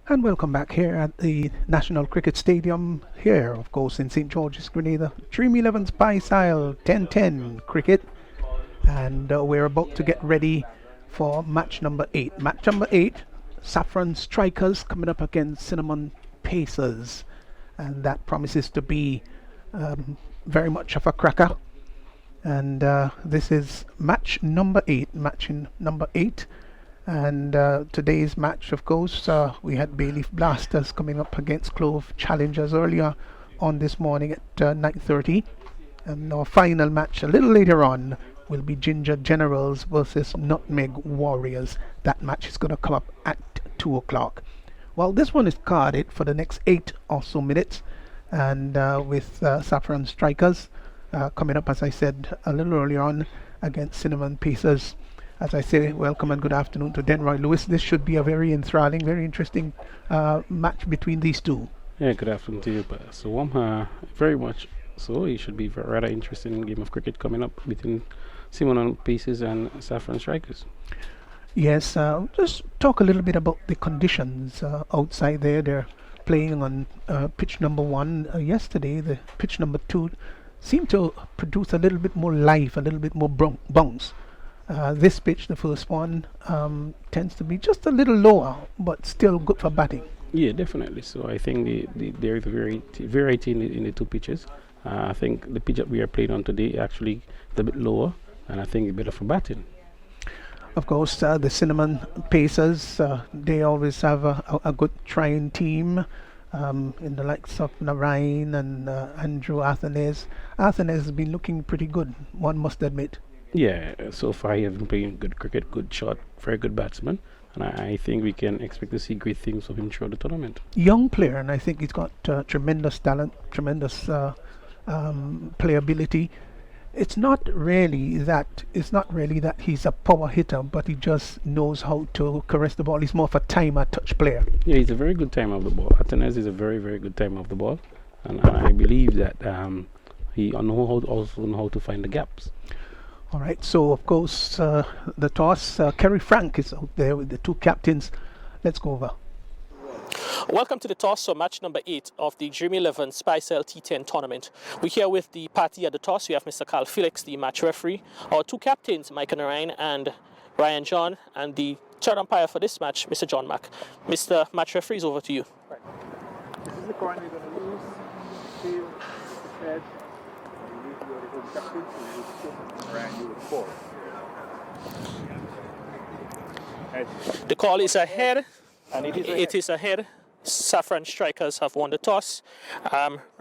And welcome back here at the National Cricket Stadium, here, of course, in St. George's, Grenada. Dream11's style 10-10 cricket. And we're about to get ready for match number 8. Match number 8, Saffron Strikers coming up against Cinnamon Pacers. And that promises to be very much of a cracker. And this is match number 8. And today's match, of course, we had Bayleaf Blasters coming up against Clove Challengers earlier on this morning at 9:30. And our final match a little later on will be Ginger Generals versus Nutmeg Warriors. That match is going to come up at 2 o'clock. Well, this one is carded for the next 8 or so minutes. And with Saffron Strikers coming up, as I said a little earlier on, against Cinnamon Pacers. As I say, welcome and good afternoon to Denroy Lewis. This should be a very enthralling, very interesting match between these two. Yeah, good afternoon to you. So very much so. It should be a rather interesting game of cricket coming up between Cinnamon Pacers and Saffron Strikers. Yes, just talk a little bit about the conditions outside there. They're playing on pitch number 1 yesterday. The pitch number 2 seemed to produce a little bit more life, a little bit more bounce. This pitch, the first one, tends to be just a little lower, but still good for batting. Yeah, definitely. So I think there is a variety in the two pitches. I think the pitch that we are playing on today actually is a bit lower, and I think it's better for batting. Of course, the Cinnamon Pacers, they always have a good trying team in the likes of Narayan and Andrew Athanes. Athanes has been looking pretty good, one must admit. Yeah, so far he has been playing good cricket, good shot, very good batsman, and I think we can expect to see great things from him throughout the tournament. Young player, and I think he's got tremendous talent, tremendous playability. It's not really that he's a power hitter, but he just knows how to caress the ball. He's more of a timer touch player. Yeah, he's a very good timer of the ball. Athanes is a very, very good timer of the ball, and I believe that he also knows how to find the gaps. All right, so of course the toss, Kerry Frank is out there with the two captains. Let's go over. Welcome to the toss, so match number 8 of the Dream11 Spicel T10 tournament. We're here with the party at the toss. We have Mr. Carl Felix, the match referee, our two captains, Mike Narayan and Ryan John, and the third umpire for this match, Mr. John Mack. Mr. Match referee, is over to you. Right. This is the coin we're going to use. Tail, head. You use your home captain, so you use 2, Ryan, you use 4. Head. The call is ahead. And it is ahead. Saffron Strikers have won the toss.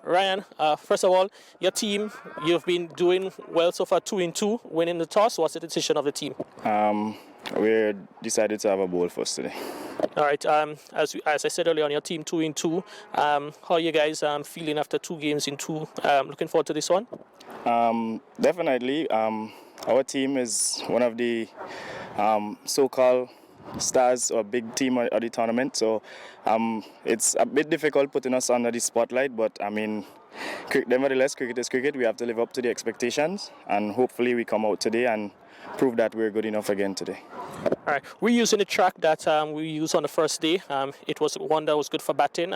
Ryan, first of all, your team, you've been doing well so far, 2-2, winning the toss. What's the decision of the team? We decided to have a bowl first today. All right. As I said earlier on, your team 2-2. How are you guys feeling after 2 games in 2? Looking forward to this one? Definitely. Our team is one of the so-called stars or big team of the tournament, so it's a bit difficult putting us under the spotlight, but I mean, nevertheless, cricket is cricket. We have to live up to the expectations, and hopefully we come out today and prove that we're good enough again today. All right, we're using the track that we used on the first day. It was one that was good for batting.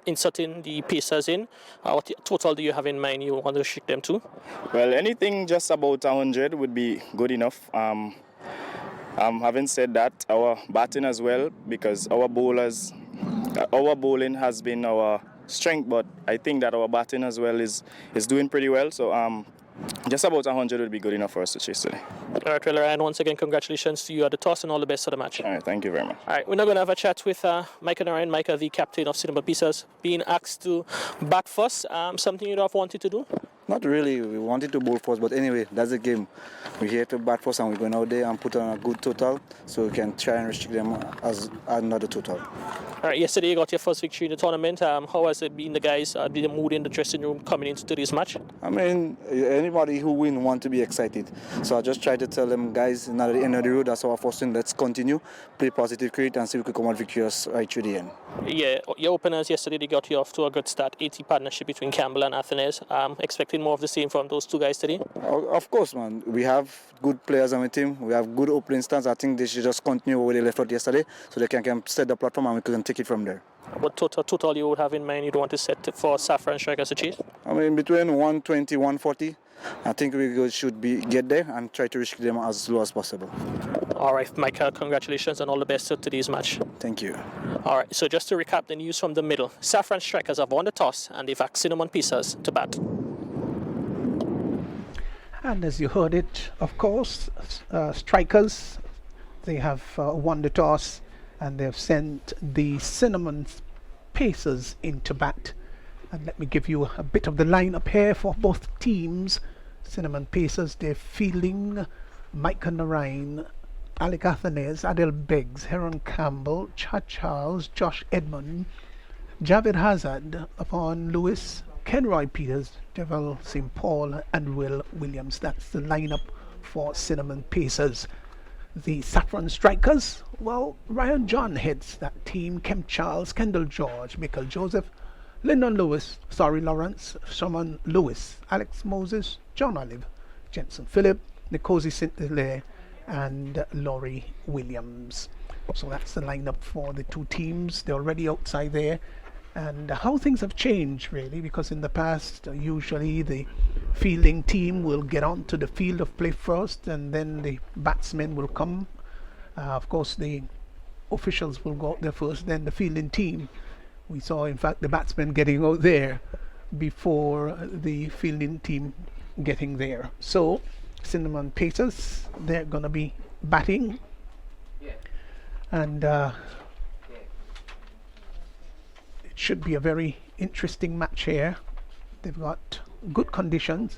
Inserting the Pacers in, what total do you have in mind you want to restrict them to? Well, anything just about 100 would be good enough. Having said that, our batting as well, because our bowling has been our strength, but I think that our batting as well is doing pretty well. So just about 100 would be good enough for us to chase today. All right, well, and once again, congratulations to you at the toss and all the best for the match. All right, thank you very much. All right, we're now going to have a chat with Mike Narayan. Mike, the captain of Cinnamon Pacers, being asked to bat first. Something you'd have wanted to do? Not really. We wanted to bowl first, but anyway, that's the game. We're here to bat first, and we're going out there and put on a good total so we can try and restrict them as another total. All right, yesterday you got your first victory in the tournament. How has it been, the guys, the mood in the dressing room coming into this match? I mean, anybody who wins want to be excited. So I just try to tell them, guys, not at the end of the road, that's our first thing. Let's continue, play positive cricket, and see if we can come out victorious right through the end. Yeah, your openers yesterday, they got you off to a good start. 80 partnership between Campbell and Athanes. Expectations expecting more of the same from those two guys today? Of course, man. We have good players on the team. We have good opening stance. I think they should just continue where they left out yesterday so they can set the platform and we can take it from there. What total you would have in mind you'd want to set for Saffron Strikers to chase? I mean, between 120, 140, I think we should get there and try to reach them as low as possible. All right, Michael, congratulations and all the best to today's match. Thank you. All right, so just to recap the news from the middle, Saffron Strikers have won the toss and they've asked Cinnamon Pacers to bat. And as you heard it, of course, Strikers, they have won the toss and they have sent the Cinnamon Pacers into bat. And let me give you a bit of the lineup here for both teams. Cinnamon Pacers, they're fielding Micah Narine, Alec Athanase, Adel Beggs, Heron Campbell, Chad Charles, Josh Edmond, Javed Hazard, upon Lewis, Kenroy Peters, Devil St. Paul, and Will Williams. That's the lineup for Cinnamon Pacers. The Saffron Strikers, well, Ryan John heads that team. Kem Charles, Kendall George, Michael Joseph, Lyndon Lewis, Lawrence, Sherman Lewis, Alex Moses, John Olive, Jensen Phillip, Nkosi St-Hilaire, and Laurie Williams. So that's the lineup for the two teams. They're already outside there. And how things have changed, really, because in the past, usually the fielding team will get onto the field of play first, and then the batsmen will come. Of course, the officials will go out there first, then the fielding team. We saw, in fact, the batsmen getting out there before the fielding team getting there. So, Cinnamon Pacers, they're going to be batting. And it should be a very interesting match here. They've got good conditions.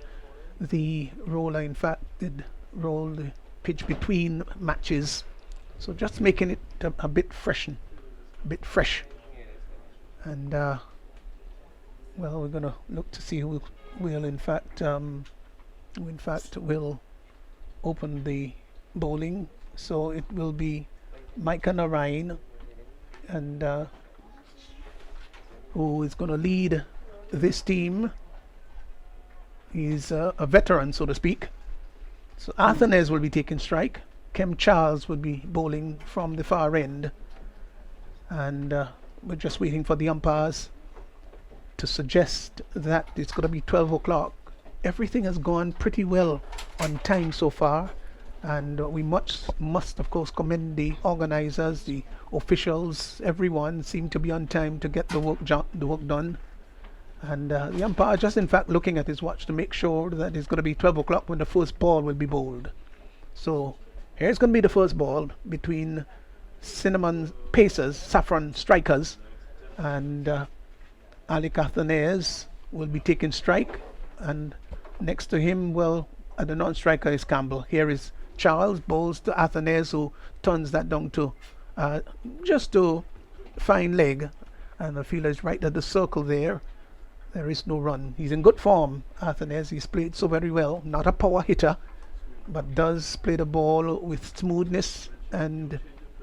The roller, in fact, did roll the pitch between matches. So just making it a bit fresh. And well, we're going to look to see who will in fact will open the bowling. So it will be Micah Narine, and who is going to lead this team. He's a veteran, so to speak. So Athanase will be taking strike. Kem Charles will be bowling from the far end, and we're just waiting for the umpires to suggest that it's going to be 12 o'clock. Everything has gone pretty well on time so far, and we must of course commend the organizers, the officials. Everyone seemed to be on time to get the work done, and the umpire just in fact looking at his watch to make sure that it's going to be 12 o'clock when the first ball will be bowled. So here's going to be the first ball between Cinnamon Pacers, Saffron Strikers, and Alec Athanase will be taking strike, and next to him, well, the non-striker is Campbell. Here is Charles, bowls to Athanase, who turns that down to just to fine leg, and the fielder is right at the circle there. There is no run. He's in good form, Athanase. He's played so very well. Not a power hitter, but does play the ball with smoothness and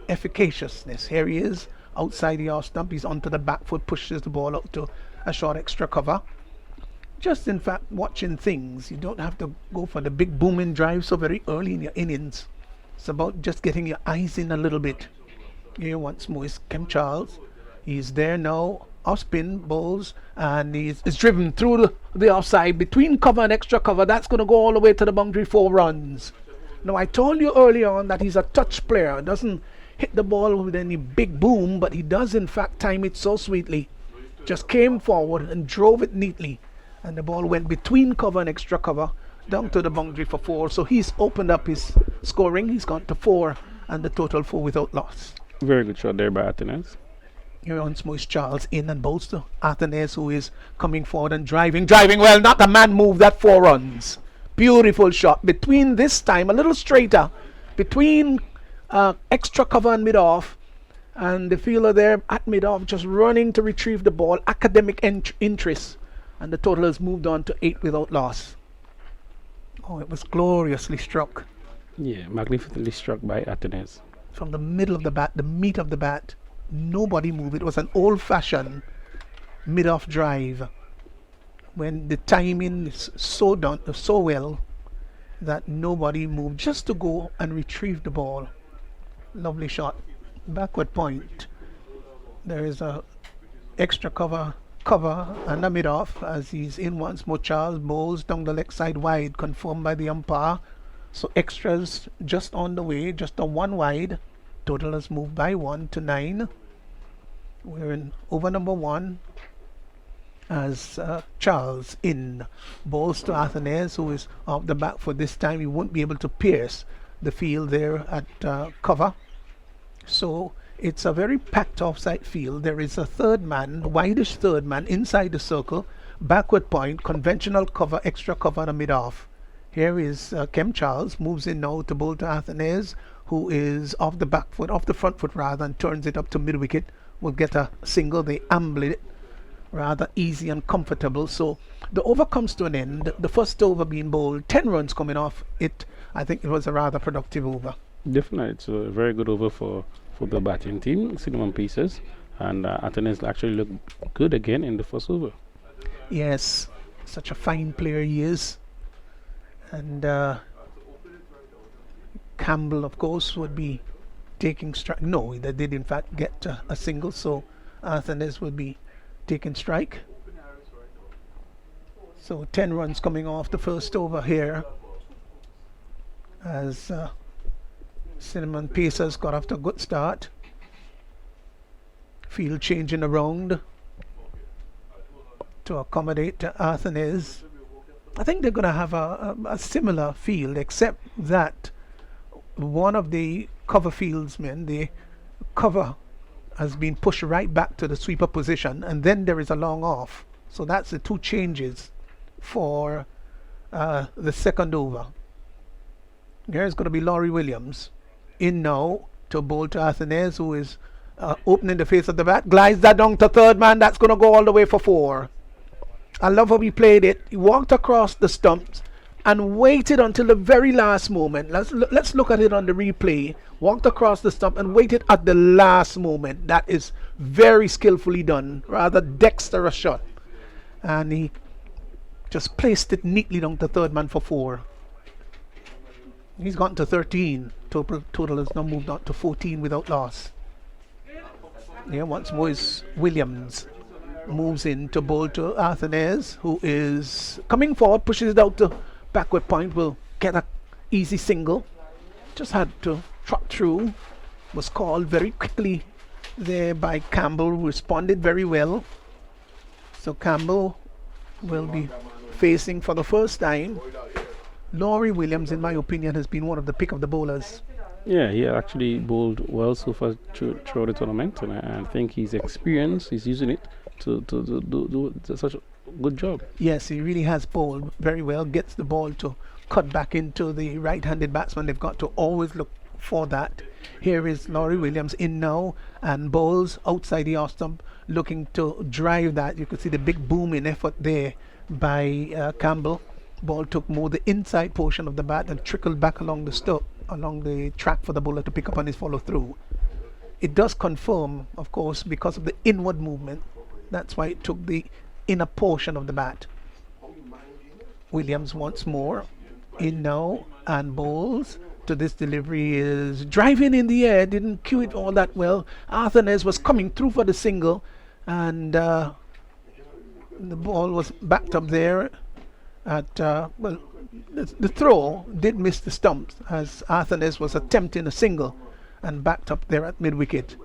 efficaciousness. Here he is outside the off stump. He's onto the back foot, pushes the ball out to a short extra cover. Just in fact watching things. You don't have to go for the big booming drive so very early in your innings. It's about just getting your eyes in a little bit. Here once more is Kem Charles. He's there now, off spin, bowls, and he's driven through the offside between cover and extra cover. That's going to go all the way to the boundary, 4 runs. Now I told you earlier on that he's a touch player. Doesn't hit the ball with any big boom, but he does in fact time it so sweetly. Just came forward and drove it neatly, and the ball went between cover and extra cover down to the boundary for 4. So he's opened up his scoring. He's gone to 4, and the total 4 without loss. Very good shot there by Athanase. Here once more is Charles in and bowls to Athanase, who is coming forward and driving well. Not a man move, that 4 runs. Beautiful shot between, this time a little straighter, between extra cover and mid-off, and the fielder there at mid-off just running to retrieve the ball. Academic interest, and the total has moved on to 8 without loss. Oh, it was gloriously struck. Yeah, magnificently struck by Athanase. From the middle of the bat, the meat of the bat, nobody moved. It was an old-fashioned mid-off drive. when the timing is so done so well that nobody moved just to go and retrieve the ball. Lovely shot. Backward point. There is a extra cover and a mid off as he's in once more. Charles bowls down the leg side wide, confirmed by the umpire. So extras just on the way, just a one wide. Total has moved by 1 to 9. We're in over number 1 as Charles in bowls to Athenaeus, who is off the back for this time. He won't be able to pierce the field there at cover. So it's a very packed offside field. There is a third man, wideish third man inside the circle, backward point, conventional cover, extra cover and a mid off. Here is Kem Charles, moves in now to bowl to Athenaeus, who is off the back foot, off the front foot rather, and turns it up to mid wicket. Will get a single. They amble it rather easy and comfortable. So the over comes to an end. The first over being bowled, 10 runs coming off it. I think it was a rather productive over. Definitely, it's a very good over for the batting team. Cinnamon pieces, and Athenaeus actually looked good again in the first over. Yes, such a fine player he is. And Campbell, of course, would be taking strike. No, they did in fact get a single, so Athenaeus will be taking strike. So 10 runs coming off the first over here as Cinnamon Pacers got off to a good start. Field changing around to accommodate Athenaeus. I think they're going to have a similar field, except that one of the cover fieldsmen, the cover has been pushed right back to the sweeper position, and then there is a long off. So that's the two changes for the second over. There's going to be Laurie Williams in now to bowl to Athenaeus, who is opening the face of the bat. Glides that down to third man. That's going to go all the way for 4. I love how he played it. He walked across the stumps and waited until the very last moment. Let's look at it on the replay. Walked across the stump and waited at the last moment. That is very skillfully done. Rather dexterous shot. And he just placed it neatly down to third man for 4. He's gotten to 13. Total has now moved on to 14 without loss. Here once more is Williams. Moves in to bowl to Athenaeus, who is coming forward, pushes it out to backward point, will get a easy single. Just had to trot through. Was called very quickly there by Campbell, who responded very well. So Campbell will be facing for the first time. Laurie Williams, in my opinion, has been one of the pick of the bowlers. Yeah, he actually bowled well so far throughout the tournament, and I think his experience, he's using it to do such a good job. Yes, he really has bowled very well. Gets the ball to cut back into the right-handed batsman. They've got to always look for that. Here is Laurie Williams in now and bowls outside the off stump, looking to drive that. You could see the big booming effort there by Campbell. Ball took more the inside portion of the bat and trickled back along the stump, along the track for the bowler to pick up on his follow through. It does confirm, of course, because of the inward movement. That's why it took the inner portion of the bat. Williams once more in now and bowls to this delivery is driving in the air, didn't cue it all that well. Athenaeus was coming through for the single, and the ball was backed up there at well, the throw did miss the stumps as Athenaeus was attempting a single and backed up there at mid wicket.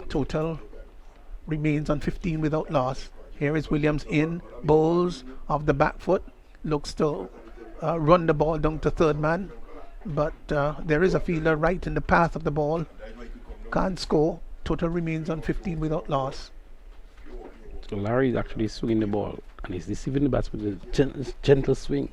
Total remains on 15 without loss. Here is Williams in, bowls off the back foot, looks to run the ball down to third man, but there is a fielder right in the path of the ball. Can't score. Total remains on 15 without loss. So Larry is actually swinging the ball, and he's deceiving the batsman with a gentle swing.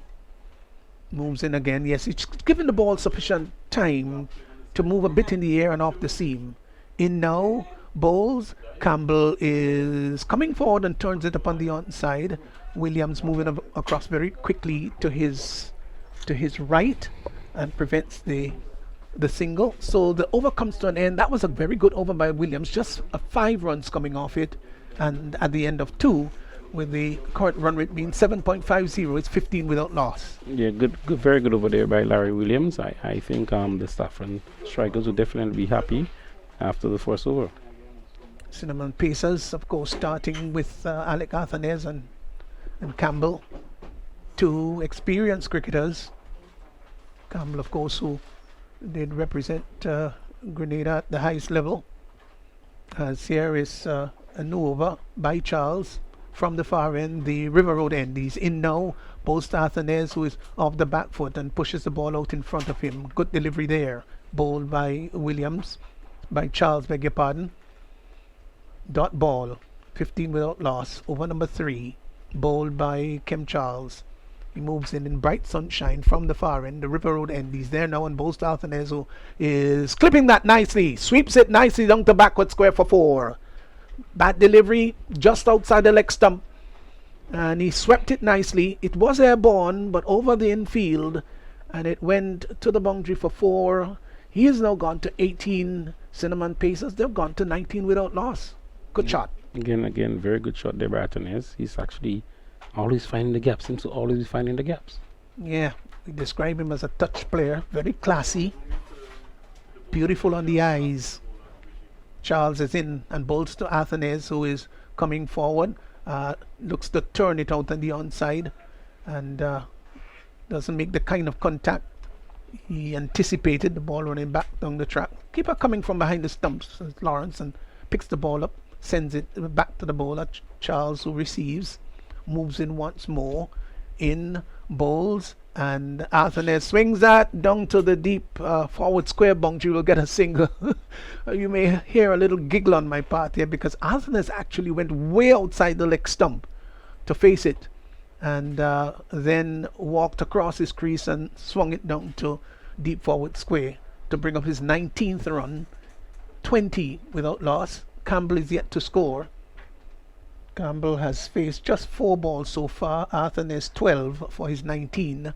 Moves in again. Yes, he's given the ball sufficient time to move a bit in the air and off the seam. In now, bowls. Campbell is coming forward and turns it upon the onside. Williams moving across very quickly to his right and prevents the single. So the over comes to an end. That was a very good over by Williams. Just 5 runs coming off it. and at the end of 2, with the current run rate being 7.50, it's 15 without loss. Yeah, good, very good over there by Larry Williams. I think the Saffron Strikers will definitely be happy after the first over. Cinnamon Pacers, of course, starting with Alec Athanez and Campbell, 2 experienced cricketers. Campbell, of course, who did represent Grenada at the highest level. As here is a new over by Charles from the far end, the River Road end. He's in now. Bowls to Athanez, who is off the back foot and pushes the ball out in front of him. Good delivery there. Bowled by Williams, by Charles, beg your pardon. Dot ball, 15 without loss. Over number 3, bowled by Kim Charles. He moves in bright sunshine from the far end, the River Road end. He's there now, and bowls to Athanez, who is clipping that nicely. Sweeps it nicely down to backward square for 4. Bad delivery just outside the leg stump, and he swept it nicely. It was airborne, but over the infield, and it went to the boundary for 4. He has now gone to 18 Cinnamon Pacers. They've gone to 19 without loss. Good shot. Again, very good shot there by Athanez. He's actually always finding the gaps. Seems to always be finding the gaps. Yeah, we describe him as a touch player. Very classy. Beautiful on the eyes. Charles is in and bowls to Athanez, who is coming forward. Looks to turn it out on the onside, and doesn't make the kind of contact he anticipated. The ball running back down the track. Keeper coming from behind the stumps, Lawrence, and picks the ball up, sends it back to the bowler. Charles, who receives, moves in once more, in, bowls, and Athanez swings that down to the deep forward square boundary. Will get a single. You may hear a little giggle on my part here, because Athanez actually went way outside the leg stump to face it, and then walked across his crease and swung it down to deep forward square to bring up his 19th run. 20 without loss. Campbell is yet to score. Campbell has faced just 4 balls so far. Athanez 12 for his 19,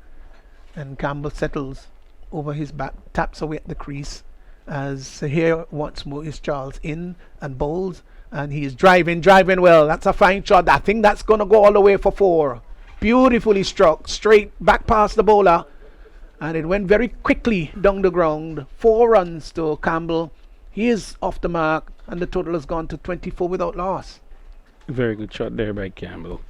and Campbell settles over his back, taps away at the crease, as here once more is Charles in and bowls, and he is driving well. That's a fine shot. I think that's going to go all the way for 4. Beautifully struck, straight back past the bowler, and it went very quickly down the ground. 4 runs to Campbell. He is off the mark, and the total has gone to 24 without loss. Very good shot there by Campbell,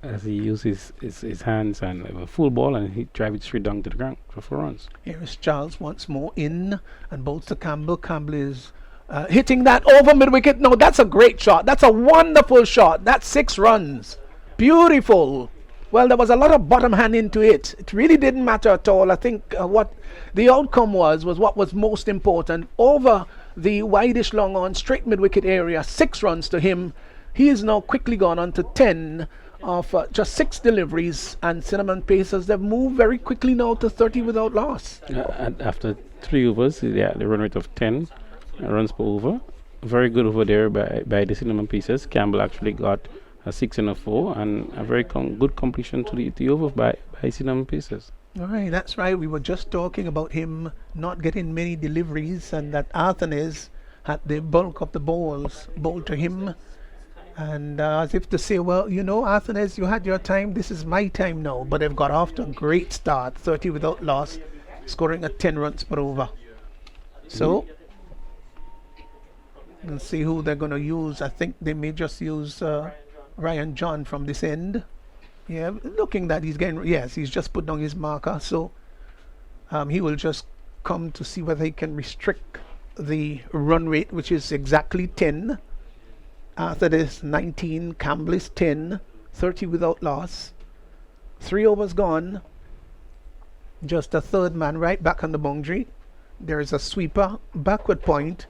as he uses his hands and a full ball, and he drives it straight down to the ground for 4 runs. Here is Charles once more in and bowls to Campbell. Campbell is hitting that over mid wicket. No, that's a great shot. That's a wonderful shot. That's 6 runs. Beautiful. Well, there was a lot of bottom hand into it. It really didn't matter at all. I think what the outcome was what was most important. Over the wideish long on, straight mid-wicket area, 6 runs to him. He is now quickly gone on to 10 of just 6 deliveries, and Cinnamon Pacers, they've moved very quickly now to 30 without loss. And after 3 overs, the run rate of 10 runs per over. Very good over there by the Cinnamon Pacers. Campbell actually got a 6 and a 4, and a very good completion to the over by Cinnamon Pacers. All right, that's right. We were just talking about him not getting many deliveries, and that Athanez had the bulk of the balls bowled to him, and as if to say, well, you know, Athanez, you had your time, this is my time now. But they've got off to a great start, 30 without loss, scoring at 10 runs per over. So we'll see who they're going to use. I think they may just use Ryan John from this end. Yeah, looking that he's getting, yes, he's just put down his marker, so he will just come to see whether he can restrict the run rate, which is exactly 10. After this, 19, Campbell is 10, 30 without loss. 3 overs gone. Just a third man right back on the boundary. There is a sweeper, backward point,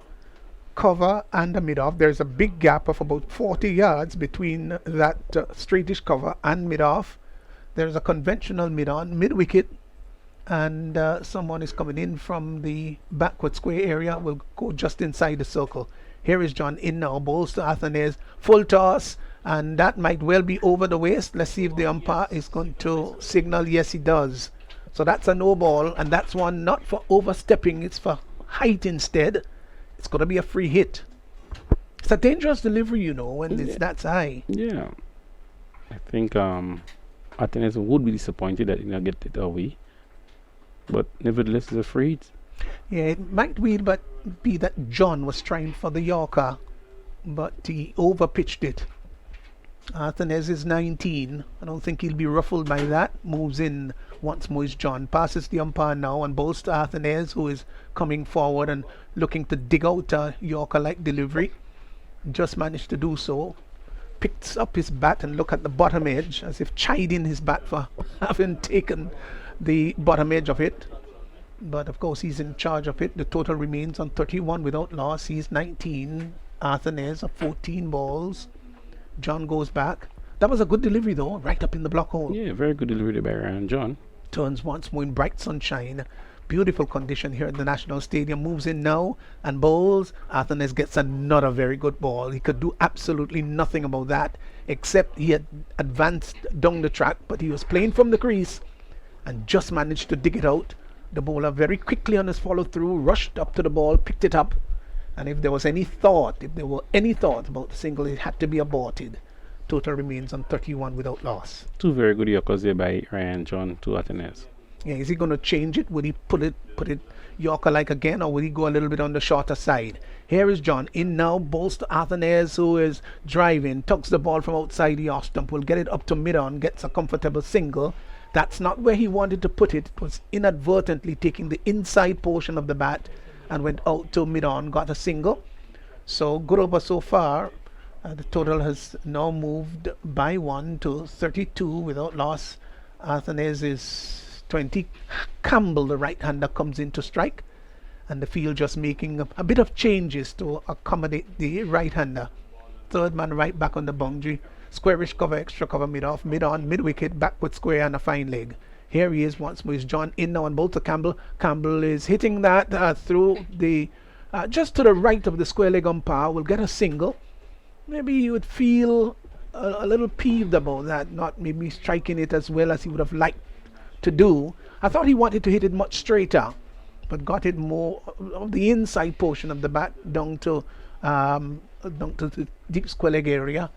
cover and a mid-off. There's a big gap of about 40 yards between that straightish cover and mid-off. There's a conventional mid-on, mid-wicket, and someone is coming in from the backward square area. Will go just inside the circle. Here is John in now, bowls to Athanez, full toss, and that might well be over the waist. Let's see if the umpire is going to signal. Yes, he does. So that's a no ball, and that's one not for overstepping, it's for height instead. It's going to be a free hit. It's a dangerous delivery, you know, when it's that high. Yeah. I think Athens would be disappointed that he did not get it away. But nevertheless, it's a free hit. Yeah, it might be that John was trying for the Yorker, but he overpitched it. Athens is 19. I don't think he'll be ruffled by that. Moves in once more is John. Passes the umpire now and bowls to Athens, who is coming forward and looking to dig out a Yorker-like delivery. Just managed to do so. Picks up his bat and look at the bottom edge, as if chiding his bat for having taken the bottom edge of it. But of course he's in charge of it. The total remains on 31 without loss. He's 19. Athens of 14 balls. John goes back. That was a good delivery though, right up in the block hole. Yeah, very good delivery by Ryan John. Turns once more in bright sunshine. Beautiful condition here at the National Stadium. Moves in now and bowls. Athens gets another very good ball. He could do absolutely nothing about that, except he had advanced down the track, but he was playing from the crease and just managed to dig it out. The bowler very quickly on his follow through rushed up to the ball, picked it up, and if there were any thought about the single, it had to be aborted. Total remains on 31 without loss. Two very good Yorkers there by Ryan John to Athens. Yeah, is he going to change it? Would he put it Yorker like again, or would he go a little bit on the shorter side? Here is John in now, bowls to Athens, who is driving, tucks the ball from outside the off stump, will get it up to mid-on, gets a comfortable single. That's not where he wanted to put it. It was inadvertently taking the inside portion of the bat and went out to mid-on, got a single. So good over so far. The total has now moved by 1 to 32 without loss. Athens is 20. Campbell, the right-hander, comes in to strike, and the field just making a bit of changes to accommodate the right-hander. Third man right back on the boundary. Squarish cover, extra cover, mid-off, mid-on, mid-wicket, backward square and a fine leg. Here he is once more. Is John in now and both to Campbell. Campbell is hitting that through the just to the right of the square leg umpire. Will get a single. Maybe you would feel a little peeved about that, not maybe striking it as well as he would have liked to do. I thought he wanted to hit it much straighter, but got it more of the inside portion of the bat down to the deep square leg area.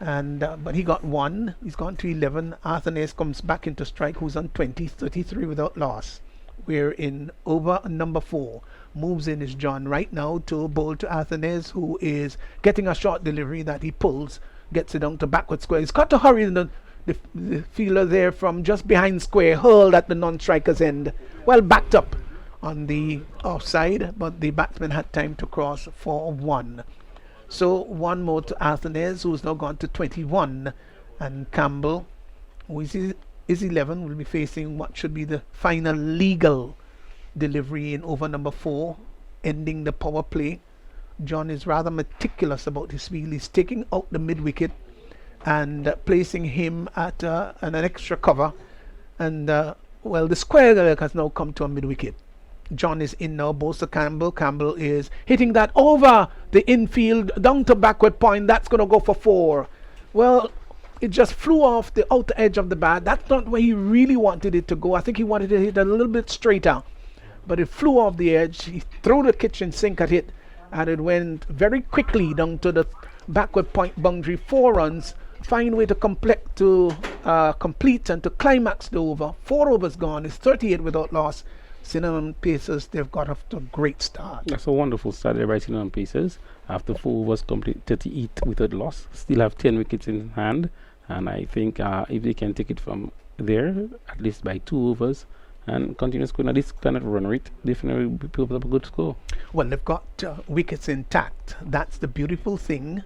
And but he got 1. He's gone to 11. Athens comes back into strike, who's on 20, 33 without loss. We're in over number 4. Moves in is John right now to bowl to Athens, who is getting a short delivery that he pulls, gets it down to backward square. He's got to hurry the fielder there from just behind square, hurled at the non-striker's end. Well backed up on the offside, but the batsman had time to cross for 1. So 1 more to Athens, who's now gone to 21, and Campbell, who is 11, will be facing what should be the final legal delivery in over number 4, ending the power play. John is rather meticulous about his field. He's taking out the mid-wicket and placing him at an extra cover, and well, the square leg has now come to a mid-wicket. John is in now, bowls to Campbell. Campbell is hitting that over the infield, down to backward point. That's going to go for 4. Well, it just flew off the outer edge of the bat. That's not where he really wanted it to go. I think he wanted to hit a little bit straighter, but it flew off the edge. He threw the kitchen sink at it, and it went very quickly down to the backward point boundary. 4 runs. Fine way to complete and to climax the over. 4 overs gone. It's 38 without loss. Cinnamon Pacers, they've got off to a great start. That's a wonderful start there by Cinnamon Pacers. After 4 overs complete, 38 without loss. Still have 10 wickets in hand. And I think if they can take it from there, at least by 2 overs, and continue scoring at this kind of run rate, definitely will put up a good score. Well, they've got wickets intact. That's the beautiful thing.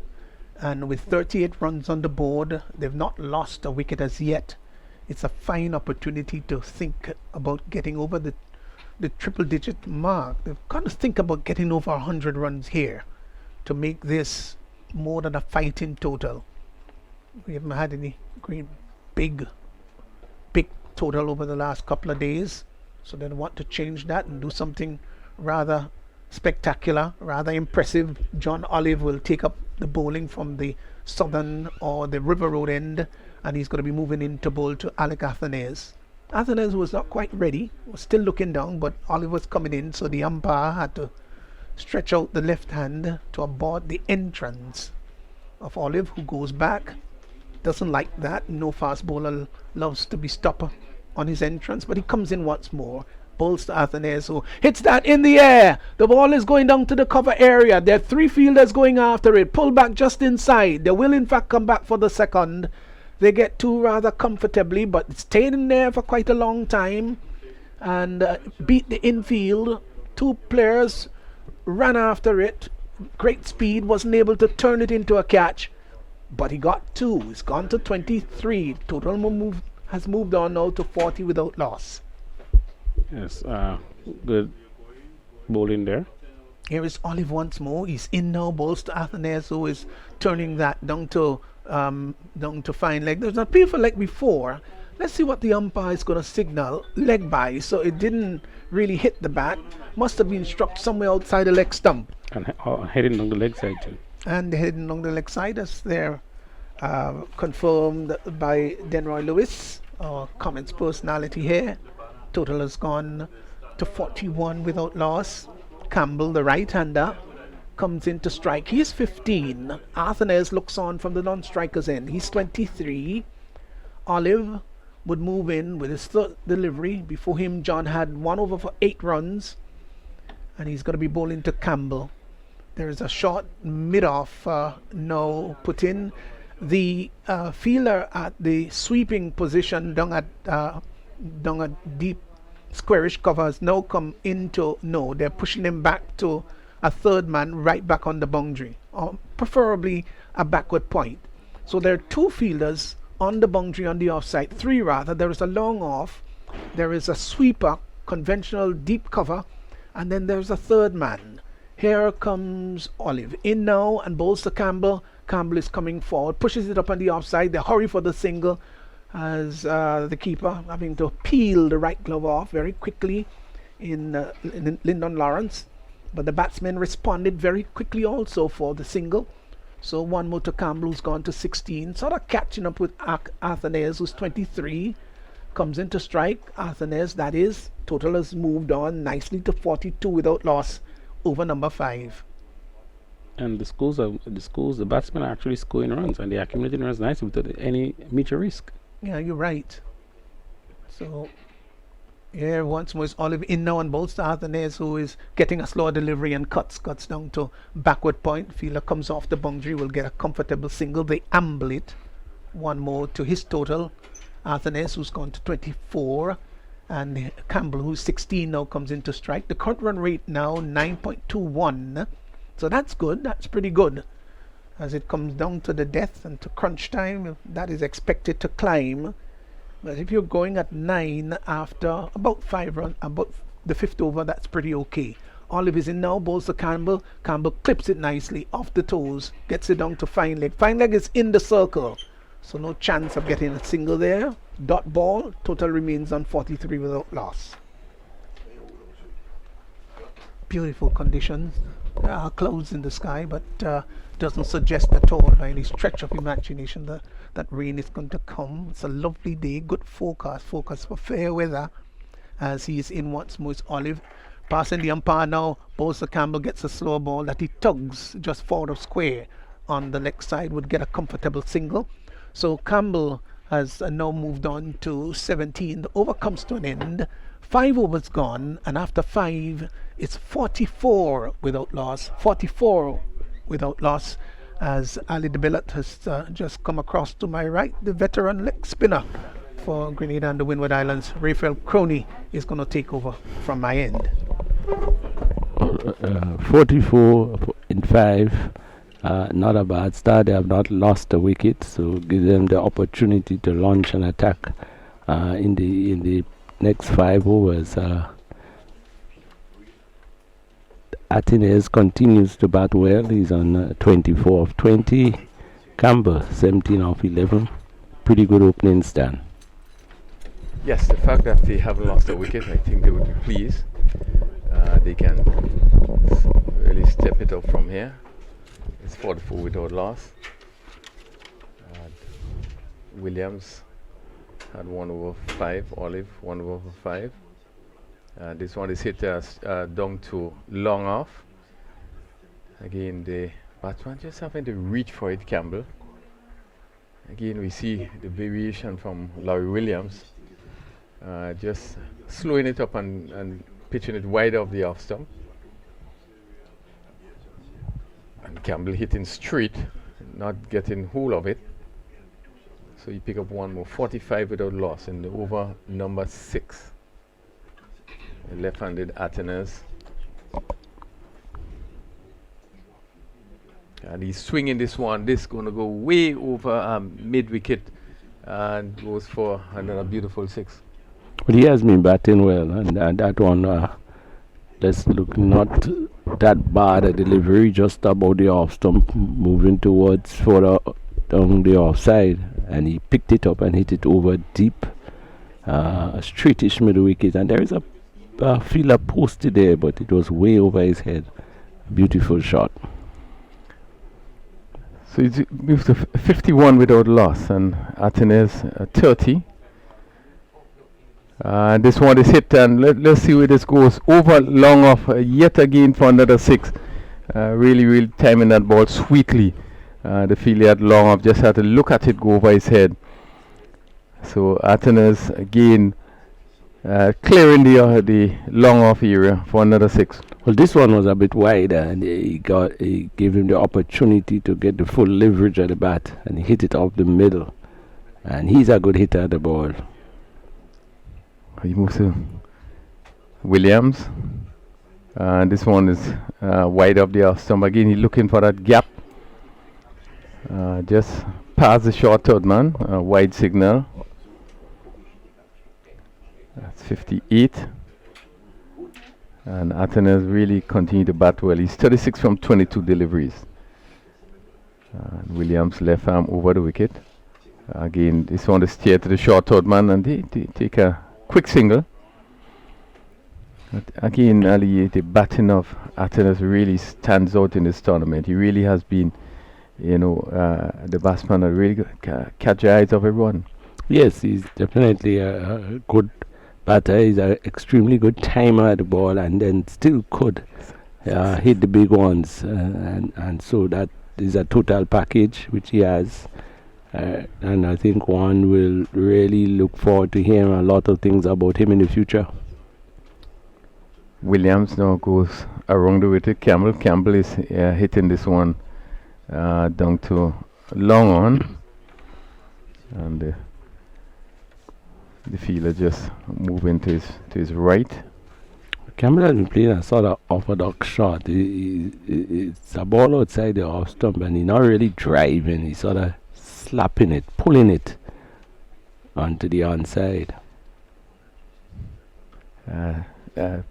And with 38 runs on the board, they've not lost a wicket as yet. It's a fine opportunity to think about getting over the triple-digit mark. They've got to think about getting over 100 runs here to make this more than a fighting total. We haven't had any great big total over the last couple of days, so they want to change that and do something rather spectacular, rather impressive. John Olive will take up the bowling from the southern or the River Road end, and he's going to be moving in to bowl to Alec Athens. Athens was not quite ready, was still looking down, but Olive was coming in, so the umpire had to stretch out the left hand to abort the entrance of Olive, who goes back. Doesn't like that. No fast bowler loves to be stopped on his entrance, but he comes in once more. Bowls to Athanaze, who hits that in the air. The ball is going down to the cover area. There are 3 fielders going after it. Pull back just inside. They will in fact come back for the second. They get 2 rather comfortably, but stayed in there for quite a long time and beat the infield. 2 players ran after it. Great speed, wasn't able to turn it into a catch, but he got 2. It's gone to 23. Total has moved on now to 40 without loss. Yes, good bowling there. Here is Olive once more. He's in now. Bowls to Athanaze, who is turning that down to fine leg. There's not beautiful like before. Let's see what the umpire is going to signal. Leg by, so it didn't really hit the bat. Must have been struck somewhere outside the leg stump. And heading on the leg side too. And heading along the leg side, as they're confirmed by Denroy Lewis, our comments personality here. Total has gone to 41 without loss. Campbell, the right-hander, comes in to strike. He's 15. Athanaze looks on from the non-strikers end. He's 23. Olive would move in with his 3rd delivery. Before him, John had 1 over for 8 runs. And he's going to be bowling to Campbell. There is a short mid-off now put in. The fielder at the sweeping position down at deep squarish cover has now come into no. They're pushing him back to a 3rd man right back on the boundary, or preferably a backward point. So there are 2 fielders on the boundary on the offside, 3 rather. There is a long off, there is a sweeper, conventional deep cover, and then there's a 3rd man. Here comes Olive in now and bowls to Campbell. Campbell is coming forward, pushes it up on the offside. They hurry for the single as the keeper having to peel the right glove off very quickly in Lyndon Lawrence. But the batsman responded very quickly also for the single. So 1 more to Campbell, who's gone to 16. Sort of catching up with Athanaze, who's 23. Comes in to strike. Athanaze, that is. Total has moved on nicely to 42 without loss over number 5. And the batsmen are actually scoring runs, and they're accumulating runs nicely without any major risk. Yeah, you're right. So here once more is Olive in now and bowls to Athanaze, who is getting a slower delivery and cuts down to backward point. Fielder comes off the boundary, will get a comfortable single. They amble it. 1 more to his total. Athanaze, who's gone to 24, and Campbell, who's 16, now comes in to strike. The current run rate now 9.21. So that's good. That's pretty good. As it comes down to the death and to crunch time, that is expected to climb. But if you're going at 9 after about 5 runs, about the 5th over, that's pretty okay. Olive is in now, bowls to Campbell. Campbell clips it nicely off the toes, gets it down to fine leg. Fine leg is in the circle, so no chance of getting a single there. Dot ball, total remains on 43 without loss. Beautiful conditions. Clouds in the sky, but doesn't suggest at all by any stretch of imagination that rain is going to come. It's a lovely day, good forecast for fair weather. As he is in once more is Olive, passing the umpire now. Bowser Campbell gets a slow ball that he tugs just forward of square on the leg side, would get a comfortable single. So Campbell has now moved on to 17. The over comes to an end. 5 overs gone, and after 5 it's 44 without loss. 44 without loss, as Ali de Billet has just come across to my right. The veteran leg spinner for Grenada and the Windward Islands, Raphael Crony, is going to take over from my end. 44 in 5. Not a bad start. They have not lost a wicket, so give them the opportunity to launch an attack in the next 5 overs. Athanaze continues to bat well. He's on 24 of 20. Campbell 17 of 11. Pretty good opening stand. Yes, the fact that they haven't lost a wicket, I think they would be pleased. They can really step it up from here. It's 44 without loss. Williams had 1 over 5. Olive 1 over 5. This one is hit down to long off, Again, the batsman just having to reach for it, Campbell. Again, we see the variation from Laurie Williams, just slowing it up and pitching it wide off the off stump. And Campbell hitting straight, not getting hold of it. So you pick up one more, 45 without loss in the over number 6. The left-handed Atenas. And he's swinging this one. This going to go way over mid-wicket and goes for another beautiful 6. But he has been batting well, and that one, let's look, not that bad a delivery, just about the off stump, moving towards further down the offside, and he picked it up and hit it over deep, a straightish middle wicket, and there is a fielder posted there, but it was way over his head. Beautiful shot. So he moves to 51 without loss, and Atenas 30. This one is hit, and let's see where this goes. Over long off, yet again for another 6. Really timing that ball sweetly. The fielder had long off, just had to look at it go over his head. So Atenas again clearing the long off area for another 6. Well, this one was a bit wider, and he gave him the opportunity to get the full leverage at the bat, and he hit it off the middle. And he's a good hitter at the ball. He moves to Williams. This one is wide up the off stump. Again, he's looking for that gap. Just past the short third man. Wide signal. That's 58. And Atenas really continue to bat well. He's 36 from 22 deliveries. Williams left arm over the wicket. Again, this one is steer to the short third man, and they take a quick single. But again, Ali, the batting of Atenas really stands out in this tournament. He really has been, the batsman that really catch the eyes of everyone. Yes, he's definitely a good batter. He's an extremely good timer at the ball, and then still could hit the big ones. And so that is a total package which he has. And I think one will really look forward to hearing a lot of things about him in the future. Williams now goes around the wicket. Campbell is hitting this one down to long on, and the fielder just moving to his right. Campbell has been playing a sort of orthodox shot. It's a ball outside the off stump, and he's not really driving. He's sort of slapping it, pulling it onto the onside.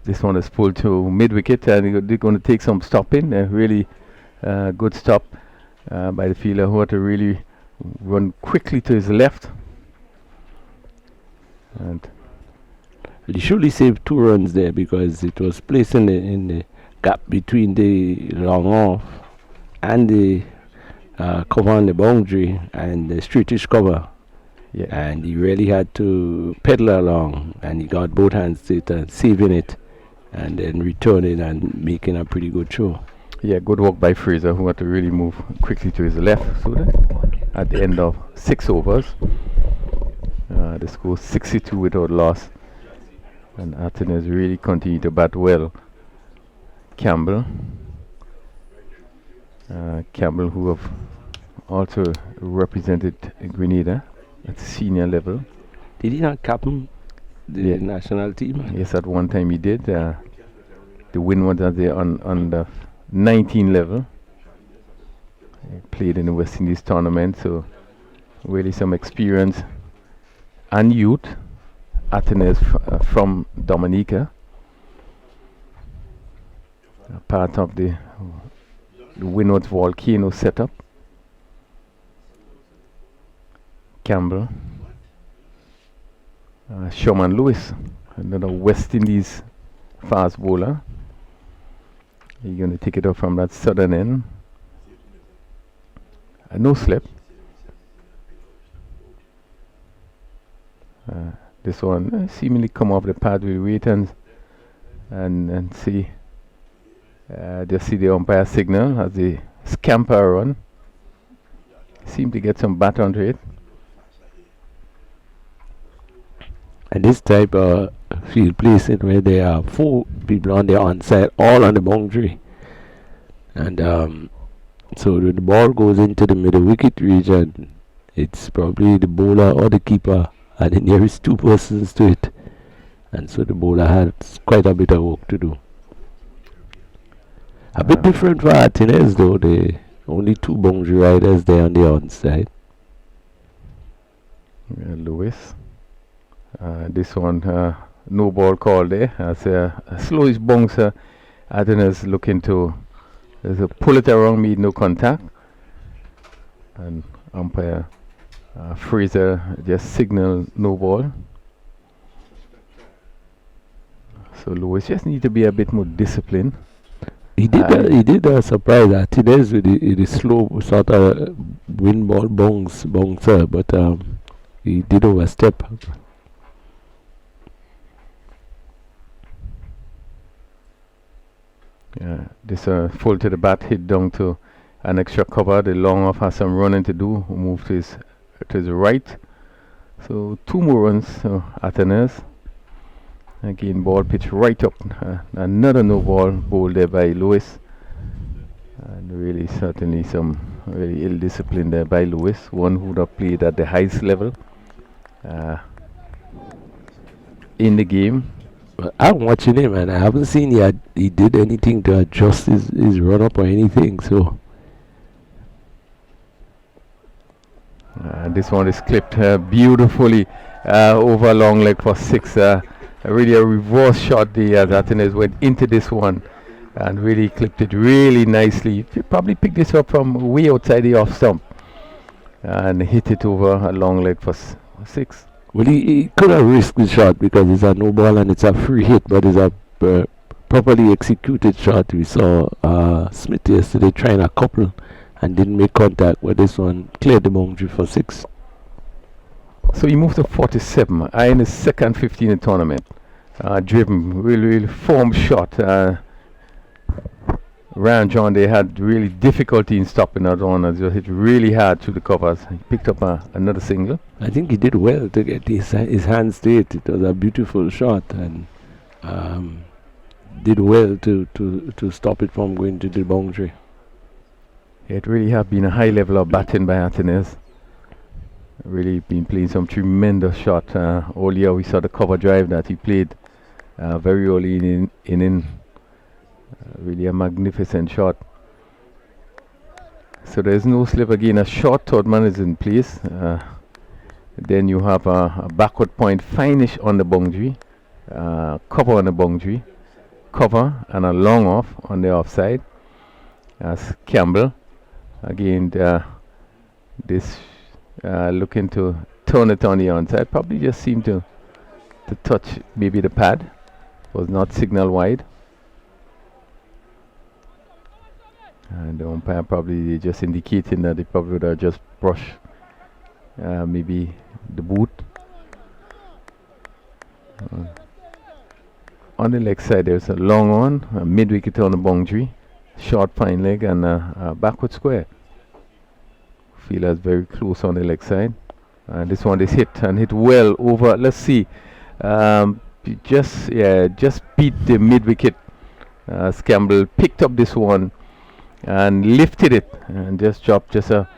This one is pulled to mid-wicket, and they're going to take some stopping. Really good stop by the fielder, who had to really run quickly to his left. And he surely saved 2 runs there, because it was placed in the gap between the long off and the cover on the boundary and the straightish cover. Yeah. And he really had to pedal along, and he got both hands to it and saving it, and then returning and making a pretty good show. Yeah, good work by Fraser, who had to really move quickly to his left. So that at the end of 6 overs, the score 62 without loss, and Atenas really continue to bat well. Campbell, who have also represented Grenada at senior level. Did he not captain the national team? Yes, at one time he did. The win was at the on the 19 level. He played in the West Indies tournament, so really some experience and youth. Atenas from Dominica, part of the Windward's volcano setup. Campbell, Sherman Lewis, another West Indies fast bowler. You're going to take it off from that southern end. No slip. This one seemingly come off the pad. We'll wait and see Just see the umpire signal as the scamper run. Seem to get some bat onto it. And this type of field placing where there are 4 people on the onside, all on the boundary. And so when the ball goes into the middle wicket region, it's probably the bowler or the keeper, and then there is 2 persons to it. And so the bowler has quite a bit of work to do. A bit different for Martinez though, the only 2 boundary riders there on the onside. Lewis. This one, no ball called there. As a slowish bouncer, Martinez looking to pull it around me, no contact. And umpire Fraser just signal no ball. So Lewis just need to be a bit more disciplined. He did a surprise Martinez with the slow sort of wind ball bouncer, but he did overstep. Yeah, this full to the bat, hit down to an extra cover. The long off has some running to do. Move to his right. So 2 more runs Martinez. Again, ball pitch right up. Another no ball bowled there by Lewis. And really, certainly some really ill discipline there by Lewis. One who would have played at the highest level in the game. Well, I'm watching him and I haven't seen he did anything to adjust his run up or anything. So this one is clipped beautifully over long leg for 6. Really a reverse shot there as Martinez went into this one and really clipped it really nicely. He probably picked this up from way outside the off stump and hit it over a long leg for 6. Well, he could have risked the shot because it's a no ball and it's a free hit, but it's a properly executed shot. We saw Smith yesterday trying a couple and didn't make contact, but this one cleared the boundary for 6. So he moved to 47, in his second 15 in the tournament. Driven, really form shot. Ryan John, they had really difficulty in stopping that one as it hit really hard through the covers. He picked up another single. I think he did well to get his hands to it. It was a beautiful shot and did well to stop it from going to the boundary. It really has been a high level of batting by Martinez. Really been playing some tremendous shot. Earlier we saw the cover drive that he played very early in really a magnificent shot. So there's no slip again. A short third man is in place. Then you have a backward point finish on the boundary, cover on the boundary, cover and a long off on the offside. As Campbell again, this looking to turn it on the onside. Probably just seemed to touch maybe the pad. Was not signal wide. And the umpire probably just indicating that they probably would have just brushed maybe the boot. On the leg side there's a long on, a mid wicket on the boundary, short fine leg and a backward square. Feelers very close on the leg side. And this one is hit and hit well over. Let's see. Just beat the mid wicket. Campbell picked up this one and lifted it and just dropped just a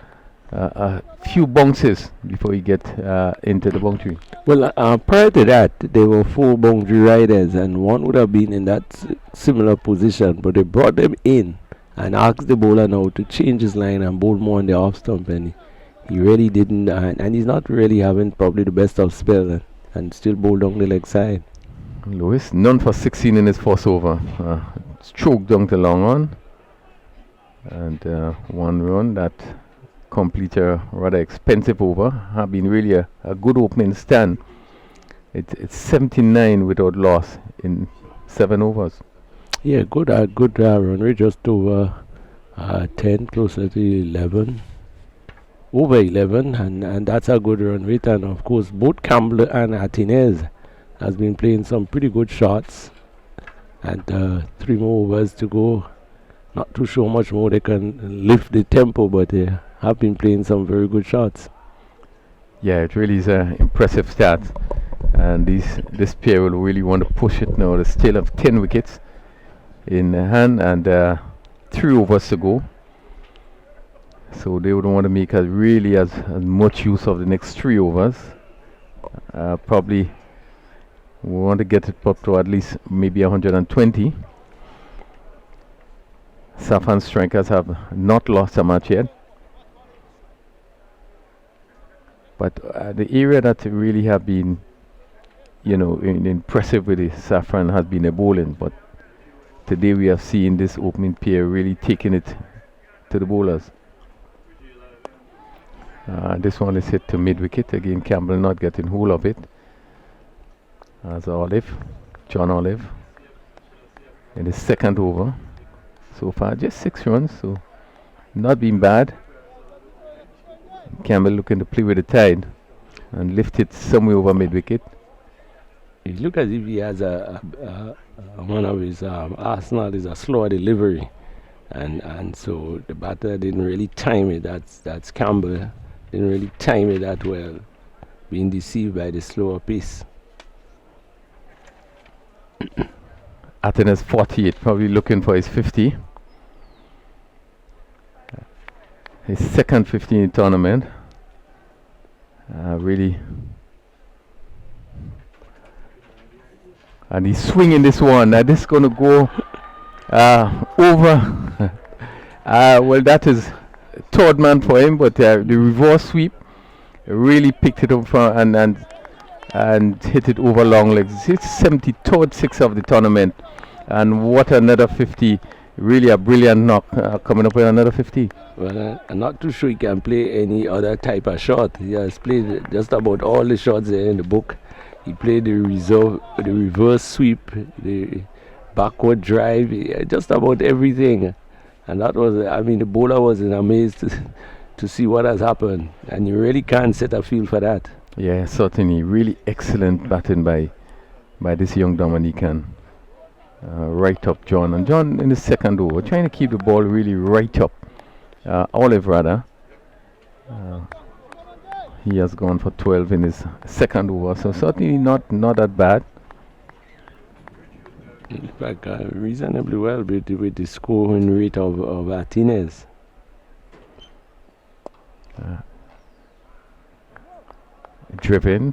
few bounces before he get into the boundary. Well, prior to that, there were 4 boundary riders and one would have been in that similar position, but they brought them in and asked the bowler now to change his line and bowl more on the off stump, and he really didn't, and he's not really having probably the best of spell and still bowled down the leg side. Lewis, none for 16 in his first over. Stroked down the long on. And 1 run that complete a rather expensive over. Have been really a good opening stand. It's 79 without loss in 7 overs. Yeah, good run rate, just over 10, closer to 11. Over 11, and that's a good run rate. And of course, both Campbell and Martinez has been playing some pretty good shots. And 3 more overs to go. Not too sure much more they can lift the tempo, but they have been playing some very good shots. Yeah, it really is an impressive start. And this pair will really want to push it now. They still have 10 wickets in hand and 3 overs to go. So they would want to make as much use of the next 3 overs. Probably we want to get it up to at least maybe 120. Saffron Strikers have not lost a match yet. But the area that really have been, impressive with the Saffron has been the bowling. But today we have seen this opening pair really taking it to the bowlers. This one is hit to mid-wicket. Again, Campbell not getting hold of it. As John Olive, in the second over. So far, just 6 runs, so not been bad. Campbell looking to play with the tide and lift it somewhere over mid-wicket. It looks as if he has one of his Arsenal is a slower delivery, and so the batter didn't really time it. That's Campbell didn't really time it that well, being deceived by the slower pace. Athena's 48, probably looking for his 50. His second 50 in the tournament. Really. And he's swinging this one. Now this is going to go over. Well, that is third man for him, but the reverse sweep really picked it up and hit it over long legs. It's 73rd 6 of the tournament. And what another 50. Really a brilliant knock, coming up with another 50. Well, I'm not too sure he can play any other type of shot. He has played just about all the shots there in the book. He played the reverse sweep, the backward drive, just about everything. And that was, the bowler was amazed to see what has happened. And you really can't set a field for that. Yeah, certainly. Really excellent batting by this young Dominican. Right up John. And John in the second over, trying to keep the ball really right up. Olive rather. He has gone for 12 in his second over, so certainly not that bad. In fact, reasonably well with the scoring rate of Martinez. Driven.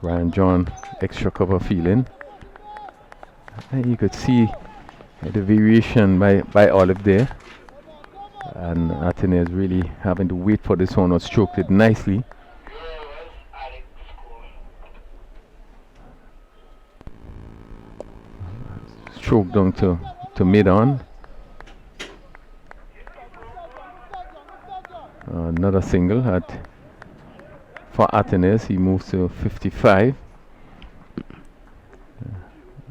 Ryan John, extra cover feeling. And you could see the variation by Olive there. And Martinez really having to wait for this one, or stroked it nicely. Stroke down to mid-on. Another single for Martinez. He moves to 55.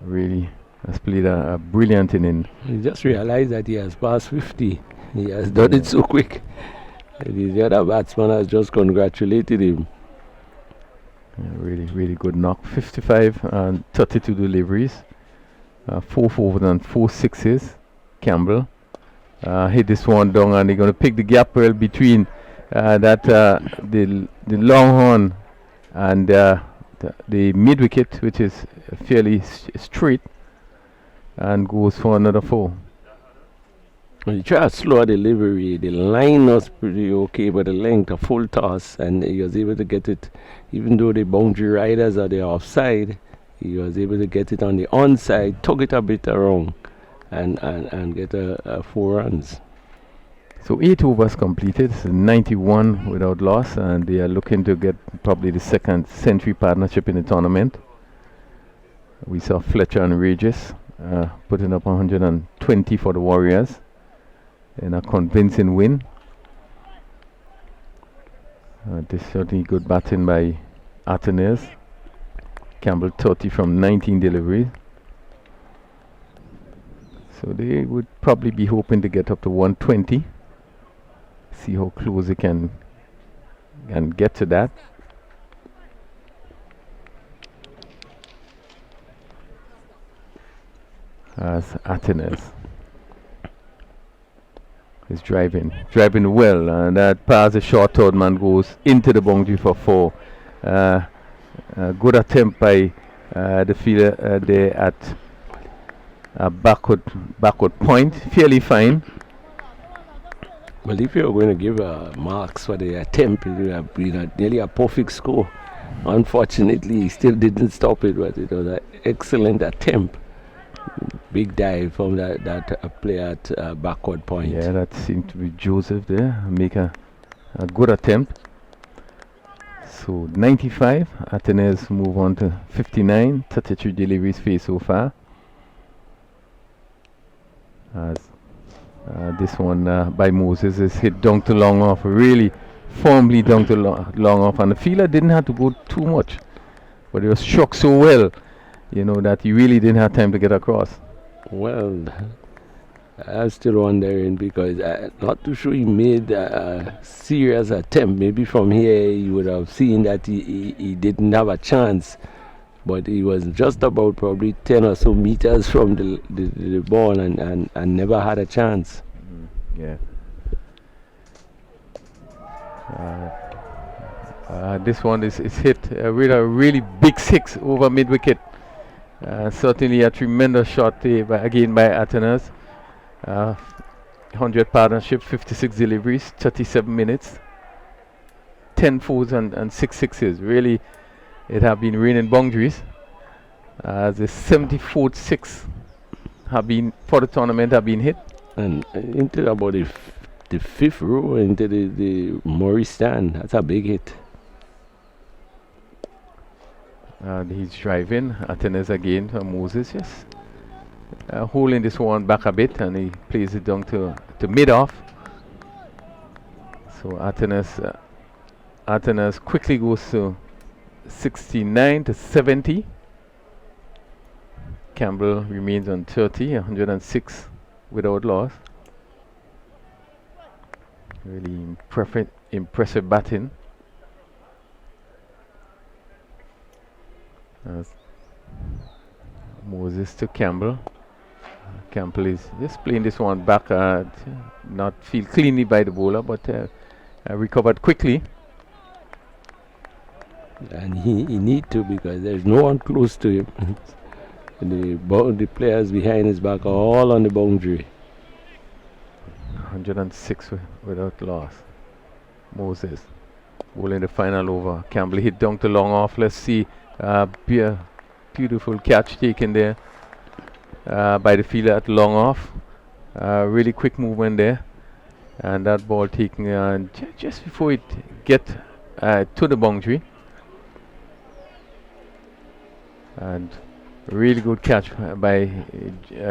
Really has played a brilliant inning. He just realized that he has passed 50. He has done it so quick. The other batsman has just congratulated him. Really good knock. 55 and 32 deliveries. 4 overs and 4 sixes. Campbell hit this one down, and they're going to pick the gap well between the Longhorn and the mid wicket, which is fairly straight, and goes for another 4. Well, he tried a slower delivery. The line was pretty okay, but the length, a full toss, and he was able to get it, even though the boundary riders are the offside. He was able to get it on the onside, tug it a bit around, and get a 4 runs. So 8 overs completed, 91 without loss, and they are looking to get probably the second century partnership in the tournament. We saw Fletcher and Regis putting up 120 for the Warriors in a convincing win. This certainly good batting by Martinez. Campbell 30 from 19 deliveries. So they would probably be hoping to get up to 120. See how close they can get to that. As Martinez. is driving well, and that pass, the short third man goes into the boundary for 4. Good attempt by the fielder there at backward point, fairly fine. Well, if you're going to give marks for the attempt, it would have been nearly a perfect score. Unfortunately, he still didn't stop it, but it was an excellent attempt. Big dive from that player at backward point. Yeah, that seemed to be Joseph there. Make a good attempt. So 95, Atenes move on to 59, 33 deliveries faced so far. As this one by Moses is hit down to long off, really firmly down to long off, and the fielder didn't have to go too much, but it was struck so well, that he really didn't have time to get across. Well, I'm still wondering because not too sure he made a serious attempt. Maybe from here you would have seen that he didn't have a chance, but he was just about probably 10 or so meters from the ball and never had a chance. Yeah. This one is hit with a really big 6 over mid wicket. Certainly a tremendous shot again by Atenas. 100 partnership, 56 deliveries, 37 minutes, 10 fours and 6 sixes. Really, it have been raining boundaries. The 74th 6 have been for the tournament have been hit. And into about the 5th row into the Murray stand. That's a big hit. He's driving. Atenes again for Moses, yes. Holding this one back a bit, and he plays it down to mid-off. So Atenes quickly goes to 69 to 70. Campbell remains on 30, 106 without loss. Really impressive batting. Moses to Campbell. Campbell is just playing this one back, not feel cleanly by the bowler, but recovered quickly. And he need to, because there's no one close to him. The players behind his back are all on the boundary. 106 without loss. Moses bowling the final over. Campbell hit down to long off. Let's see. Beautiful catch taken there by the fielder at long off. Really quick movement there, and that ball taken just before it get to the boundary. And really good catch by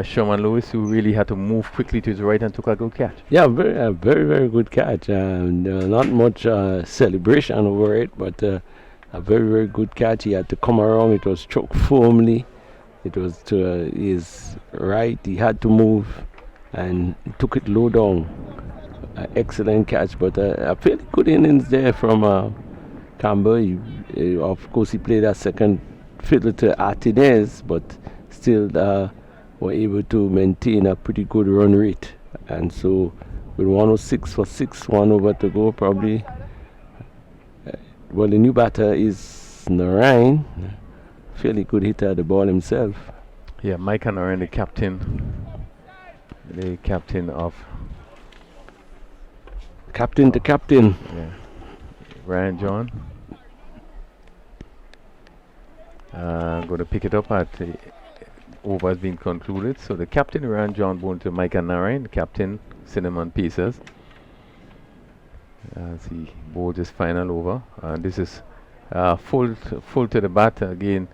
Sherman Lewis, who really had to move quickly to his right and took a good catch. Yeah, very good catch. Not much celebration over it, but a very good catch. He had to come around. It was struck firmly. It was to his right. He had to move and he took it low down. Excellent catch, but a fairly good innings there from Campbell. Of course, he played a second fiddle to Atenes, but still were able to maintain a pretty good run rate. And so with 106 for 6, 1 over to go, probably. Well, the new batter is Narain, fairly good hitter at the ball himself. Yeah, Mike Narain, the captain of. Captain to captain. Yeah. Ryan John. Going to pick it up at over has been concluded. So the captain Ryan John bowled to Mike Narain, captain Cinnamon Pacers. As he bowled his final over, and this is full to the bat again.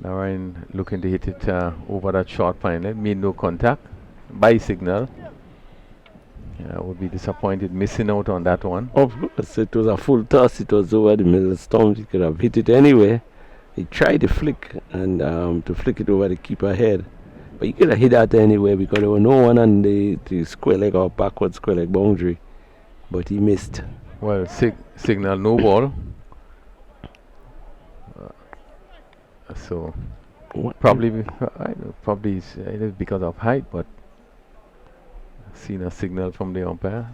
Narain looking to hit it over that short final, made no contact by signal. Would be disappointed missing out on that one. Of course, it was a full toss. It was over the middle stump. He could have hit it anyway. He tried to flick and to flick it over the keeper head, but he could have hit that anyway because there was no one on the square leg or backward square leg boundary. But he missed. Well, signal no ball. So probably it's because of height, but Seen a signal from the umpire.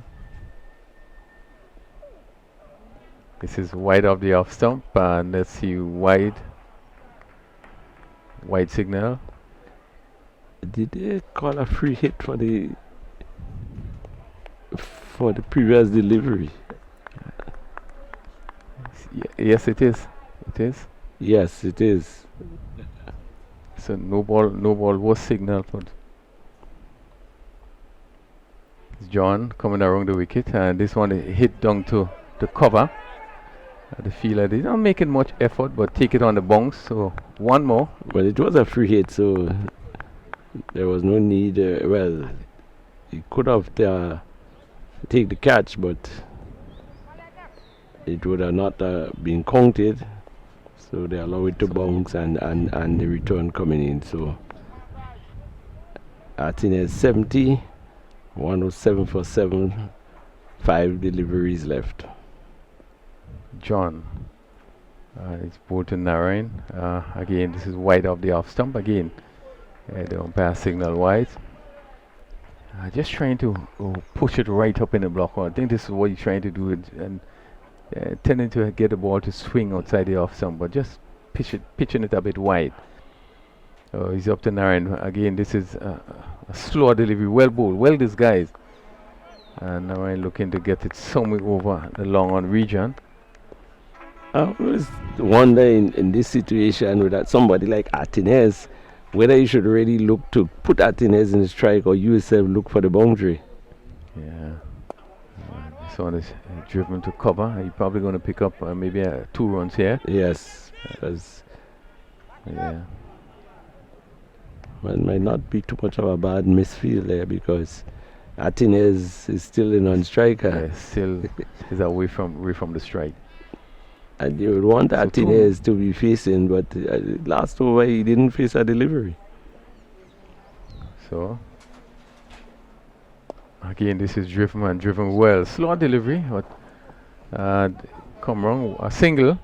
This is wide of the off stump, and let's see, wide signal. Did they call a free hit for the previous delivery? Yes, it is. It is. Yes, it is. So no ball was signaled for. John coming around the wicket, and this one hit down to cover. The fielder did not making much effort, but take it on the bounce. So one more. Well, it was a free hit, so there was no need. Well, he could have take the catch, but it would have not been counted. So they allow it to bounce and the return coming in. So Martinez 70, 107 for 7, 5 deliveries left. John. It's Bolton Narayan. Again, this is wide of the off stump. Again, the umpire signal wide. Just trying to push it right up in the block. I think this is what he's trying to do, and tending to get the ball to swing outside the off stump, but just pitching it a bit wide. He's up to Narayan. Again, this is a slower delivery. Well bowled, well disguised. And Narayan looking to get it somewhere over the long on region. I always wonder in this situation with somebody like Martinez, whether you should really look to put Martinez in the strike or you yourself look for the boundary. Yeah. This one is driven to cover. He's probably going to pick up maybe 2 runs here. Yes. Yeah. Well, it might not be too much of a bad misfield there because Martinez is still in on striker. Yeah, still is away from the strike. And you would want Martinez to be facing, but last over he didn't face a delivery. So again, this is driven well. Slow delivery, but come wrong. A single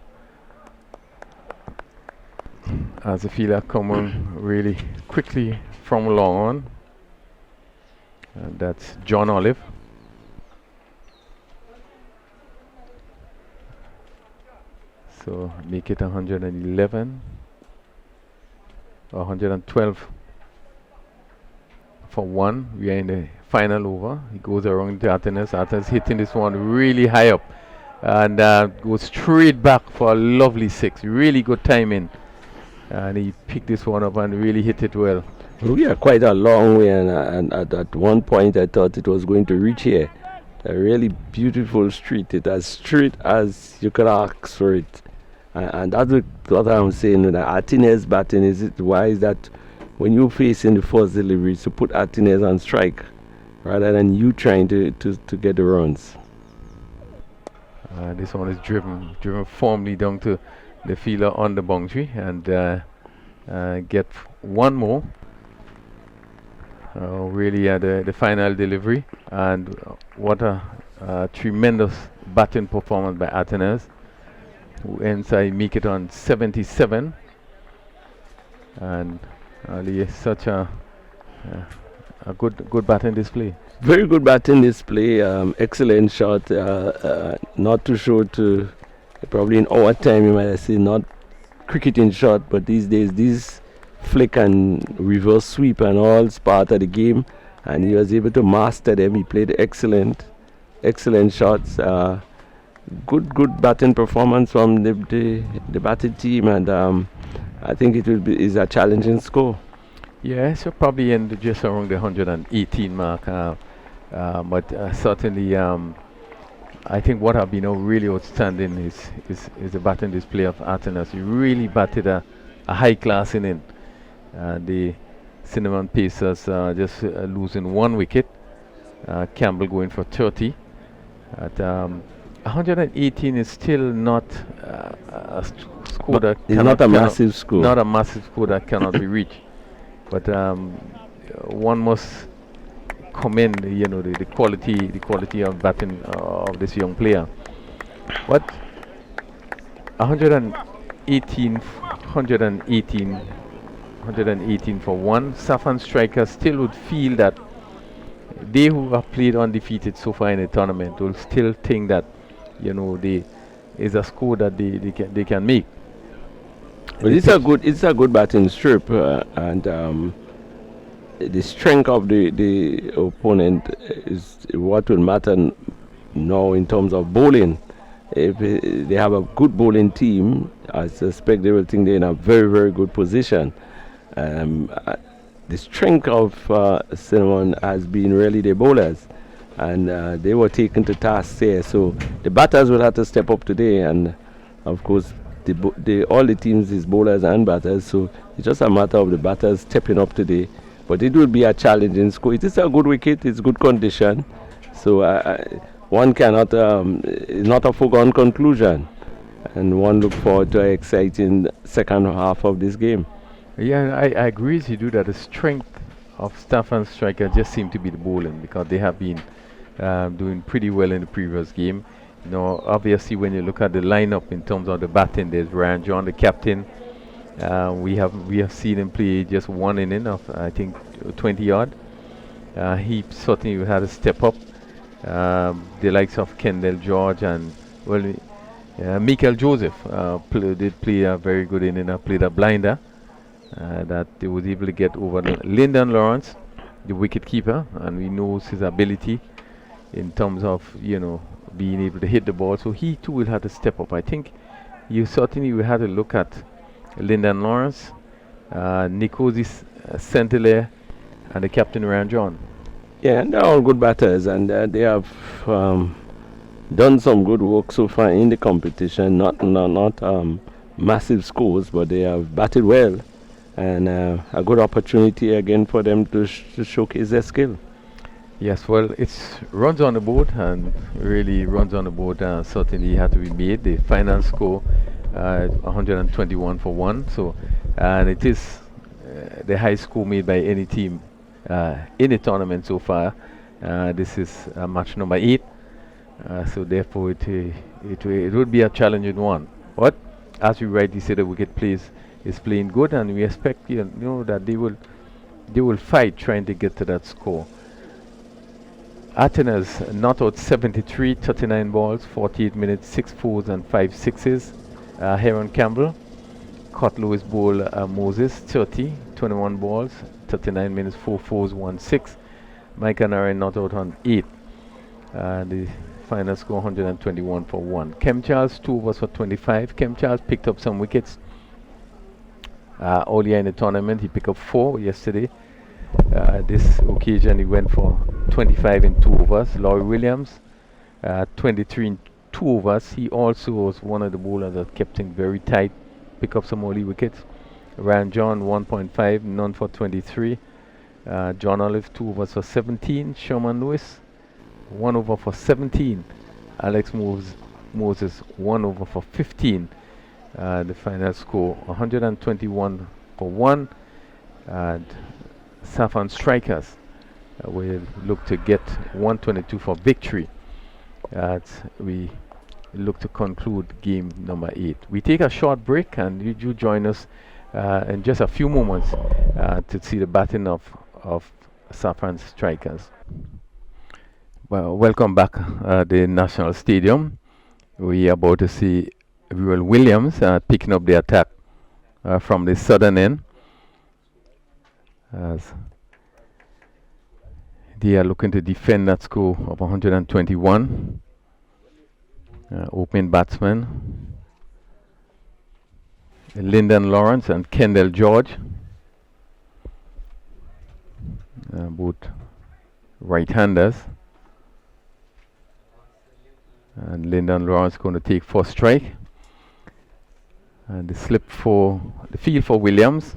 as the fielder come on really quickly from long on. And that's John Olive. So make it 111 or 112 for 1. We are in the final over. He goes around to Martinez. Martinez hitting this one really high up and goes straight back for a lovely 6. Really good timing. And he picked this one up and really hit it well. We are quite a long way, and at one point I thought it was going to reach here. A really beautiful street. It's as straight as you could ask for it. And that's what I'm saying. With Martinez batting, is it wise that when you face in the first delivery to put Martinez on strike rather than you trying to get the runs? This one is driven firmly down to the fielder on the boundary and get one more. Really the final delivery, and what a tremendous batting performance by Martinez, who ends make it on 77, and really such a good batting display. Very good batting display, excellent shot, not too short to probably in our time you might say not cricketing shot, but these days these flick and reverse sweep and all is part of the game, and he was able to master them. He played excellent shots. Good batting performance from the batting team, and I think it is a challenging score. Yeah, so probably end just around the 118 mark, but certainly I think what have been really outstanding is the batting display of Martinez. He really batted a high class inning. The Cinnamon Pacers just losing 1 wicket. Campbell going for 30. At 118 is still not a score that it's not a massive score. Not a massive score that cannot be reached. But one must commend, the quality of batting of this young player. But 118 for 1. Saffron Strikers still would feel that they who have played undefeated so far in the tournament will still think that, they is a score that they can make. But it's a good batting strip, and the strength of the opponent is what will matter now in terms of bowling. If they have a good bowling team, I suspect they will think they're in a very, very good position. The strength of Cinnamon has been really the bowlers, and they were taken to task there. So the batters will have to step up today, and of course, all the teams is bowlers and batters. So it's just a matter of the batters stepping up today. But it will be a challenging score. It is a good wicket. It's good condition. So one cannot, it's not a foregone conclusion, and one look forward to an exciting second half of this game. Yeah, I agree with you that the strength of Saffron Strikers just seem to be the bowling, because they have been doing pretty well in the previous game. Obviously, when you look at the lineup in terms of the batting, there's Ryan John, the captain. We have seen him play just one inning of, I think, 20 odd. He certainly had to step up. The likes of Kendall George and Michael Joseph did play a very good inning. Played a blinder that they was able to get over Lyndon Lawrence, the wicket keeper, and we know his ability in terms of being able to hit the ball. So he too will have to step up. I think you certainly will have to look at Lyndon Lawrence, Nikosi Centelaire, and the captain Ryan John. Yeah, and they're all good batters, and they have done some good work so far in the competition. Not massive scores, but they have batted well, and a good opportunity again for them to showcase their skill. Yes, well, it's runs on the board, and really runs on the board certainly had to be made. The final score 121 for 1, so, and it is the highest score made by any team in the tournament so far. This is match number 8, so therefore it would be a challenging one. But as we rightly said, the wicket is playing good, and we expect that they will fight trying to get to that score. Atenas not out 73, 39 balls, 48 minutes, 6 fours and 5 sixes. Heron Campbell, caught Lewis Bowl Moses 30, 21 balls, 39 minutes, 4 fours, 1 6. Mike and Aaron not out on 8. The final score 121 for 1. Kem Charles 2 overs for 25. Kem Charles picked up some wickets earlier in the tournament. He picked up 4 yesterday. This occasion he went for 25 in 2 overs. Laurie Williams 23 in 2 overs. He also was one of the bowlers that kept things very tight, pick up some early wickets. Ryan John 1.5, none for 23. John Olive 2 overs for 17. Sherman Lewis 1 over for 17. Alex Moses 1 over for 15. The final score 121 for 1. And Saffron Strikers will look to get 122 for victory as we look to conclude game number 8. We take a short break, and you join us in just a few moments to see the batting of Saffron Strikers. Well, welcome back at the National Stadium. We are about to see Will Williams picking up the attack from the southern end, as they are looking to defend that score of 121. Opening batsman Lyndon Lawrence and Kendall George, both right-handers, and Lyndon Lawrence going to take first strike, and the field for Williams.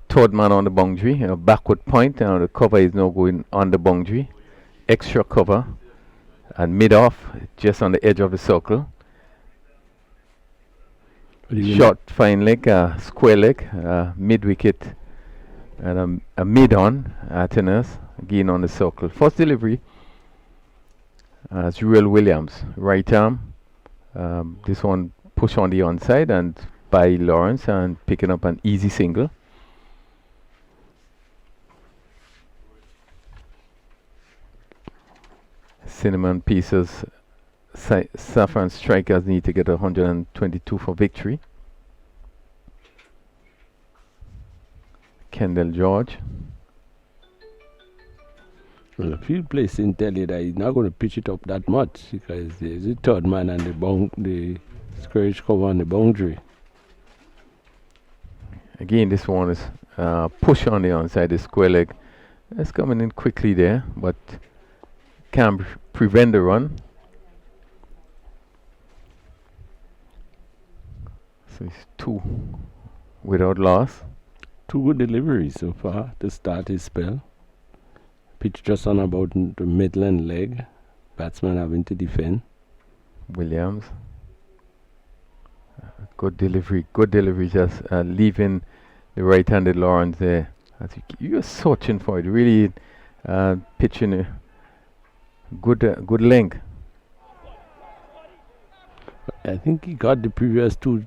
Third man on the boundary, backward point, and the cover is now going on the boundary. Extra cover, and mid-off, just on the edge of the circle. Short, fine leg, square leg, mid-wicket, and a mid-on, Atenas, again on the circle. First delivery, Will Williams, right arm. This one push on the onside, and by Lawrence, and picking up an easy single. Cinnamon Pieces. Saffron Strikers need to get 122 for victory. Kendall George. Well, the field placing tell you that he's not going to pitch it up that much because there's a third man and the squarish cover on the boundary. Again, this one is push on the onside, the square leg. It's coming in quickly there, but can't prevent the run. So it's 2 without loss. 2 good deliveries so far to start his spell. Pitch just on about the midland leg. Batsman having to defend. Williams. Good delivery, just leaving the right-handed Lawrence there. You're searching for it, really pitching a good length. I think he got the previous 2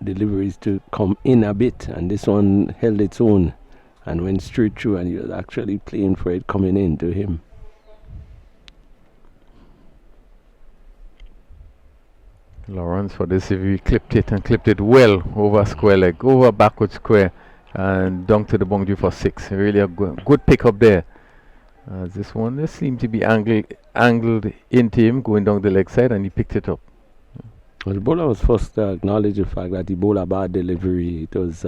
deliveries to come in a bit, and this one held its own and went straight through, and he was actually playing for it coming in to him. Lawrence for this, if he clipped it well over square leg, over backward square, and down to the boundary for 6. Really a good pick up there. This one just seemed to be angled into him, going down the leg side, and he picked it up. Well, the bowler was first to acknowledge the fact that he bowled a bad delivery. It was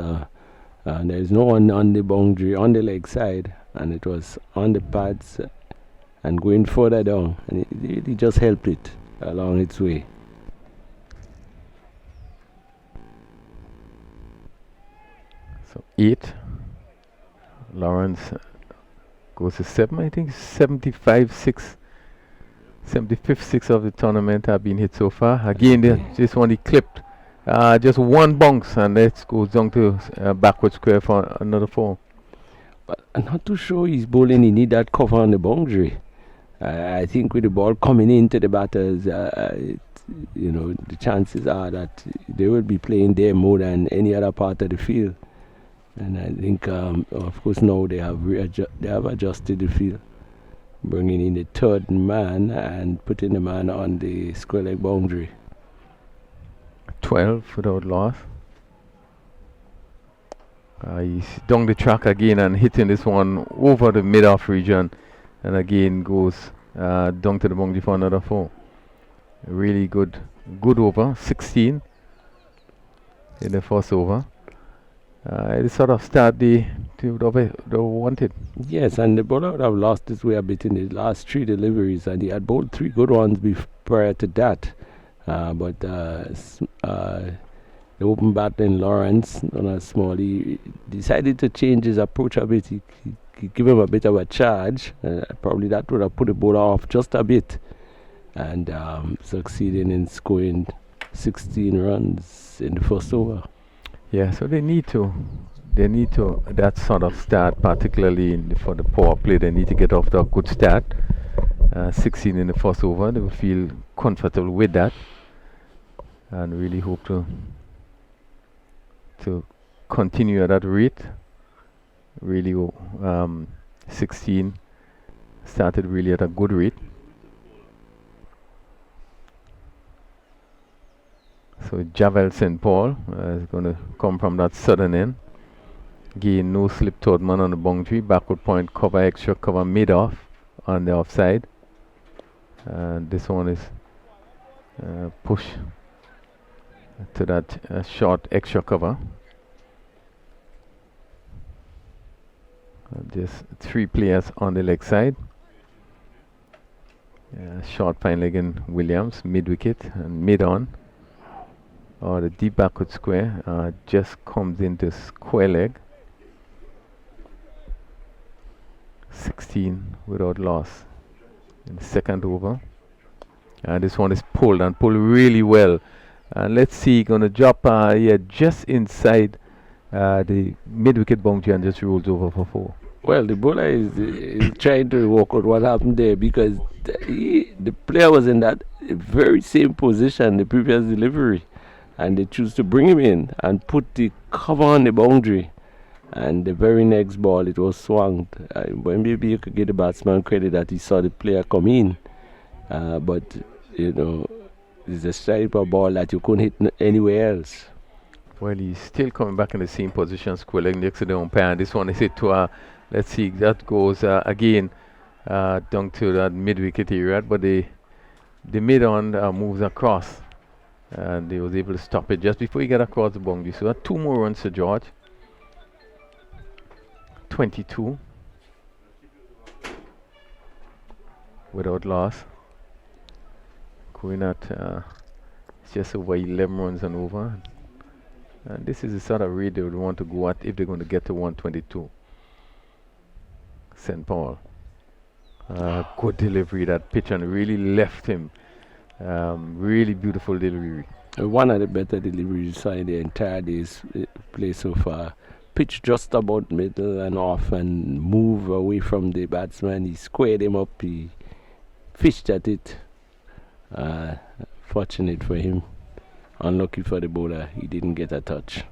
there's no one on the boundary on the leg side, and it was on the pads and going further down, and he just helped it along its way. So 8. Lawrence goes to 7. I think 75-6. 75th 6 of the tournament have been hit so far. Again, this one he clipped. Just one bounce, and it goes down to backward square for another 4. But I'm not too sure he's bowling. He need that cover on the boundary. I think with the ball coming into the batters, the chances are that they will be playing there more than any other part of the field. And I think, of course, now they have adjusted the field, bringing in the third man and putting the man on the square leg boundary. 12 without loss. He's down the track again and hitting this one over the mid-off region, and again goes down to the boundary for another 4. Really good over. 16 in the first over. It sort of start the wanted. Yes, and the bowler would have lost his way a bit in the last 3 deliveries, and he had bowled 3 good ones prior to that. But the open batsman Lawrence, Donald Smalley, decided to change his approach a bit. He give him a bit of a charge. Probably that would have put the bowler off just a bit, and succeeding in scoring 16 runs in the first over. Yeah, so they need to that sort of start, particularly for the power play. They need to get off to a good start. 16 in the first over. They will feel comfortable with that, and really hope to continue at that rate. Really, 16 started really at a good rate. So Javel St. Paul is going to come from that southern end. Again, no slip third man on the boundary. Backward point cover, extra cover mid off on the offside. And this one is push to that short extra cover. Just 3 players on the leg side. Short fine leg in Williams, mid wicket and mid on. Or the deep backward square just comes into square leg. 16 without loss in the second over. And this one is pulled really well. And let's see, gonna drop just inside the mid wicket boundary and just rolls over for 4. Well, the bowler is trying to work out what happened there, because the player was in that very same position the previous delivery, and they choose to bring him in and put the cover on the boundary, and the very next ball it was swung. Well, maybe you could give the batsman credit that he saw the player come in but you know, it's a type of ball that you couldn't hit anywhere else. Well, he's still coming back in the same position, squaring next to the umpire. And this one is hit to let's see, that goes again down to that mid-wicket area, but the mid-on moves across, and they was able to stop it just before he got across the boundary. So 2 more runs to George. 22 without loss. Going at it's just over 11 runs and over. And this is the sort of rate they would want to go at if they're going to get to 122. St. Paul. Good delivery, that pitch, and really left him. Really beautiful delivery. One of the better deliveries in the entire day's play so far. Pitch just about middle and off and move away from the batsman. He squared him up. He fished at it. Fortunate for him. Unlucky for the bowler. He didn't get a touch.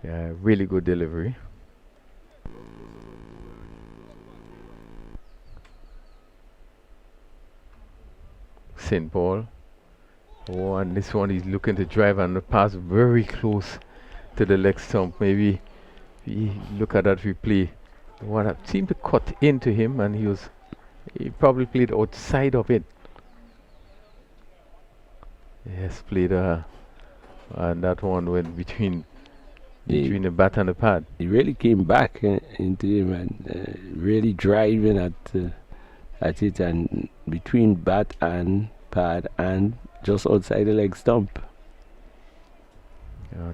Yeah, really good delivery. St. Paul. Oh, and this one he's looking to drive and the pass very close to the leg stump. Maybe he look at that replay. What seemed to cut into him, and he probably played outside of it. Yes, played and that one went between the bat and the pad. He really came back into him and really driving at it, and between bat and pad and just outside the leg stump.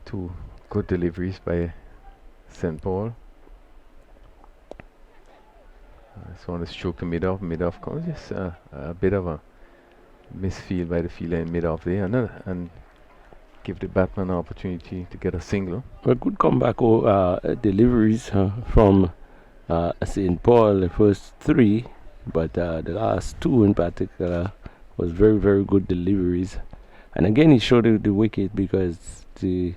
2 good deliveries by St. Paul. This one is stroked to mid-off. Mid-off comes just a bit of a misfield by the fielder in mid-off there, and give the batsman an opportunity to get a single. A good comeback deliveries from St. Paul, the first 3, but the last 2 in particular was very, very good deliveries. And again, he showed the wicket, because the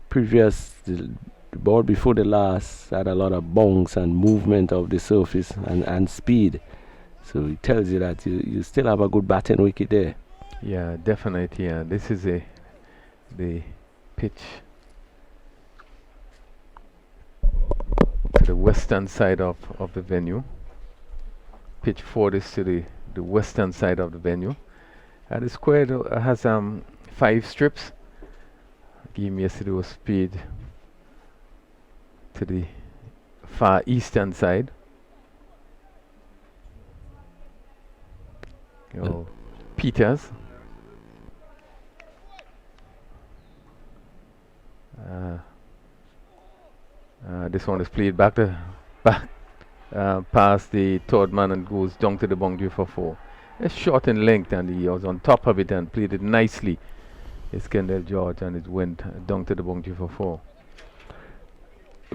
previous the ball before the last had a lot of bounce and movement of the surface and speed. So it tells you that you still have a good batting wicket there. Yeah, definitely. Yeah, this is the pitch to the western side of the venue. Pitch 4 is to the western side of the venue. The square has 5 strips. Game yesterday was played to the far eastern side. Peters. This one is played back past the third man and goes down to the boundary for 4. It's short in length, and he was on top of it and played it nicely. It's Kendall George, and it went down to the boundary for 4.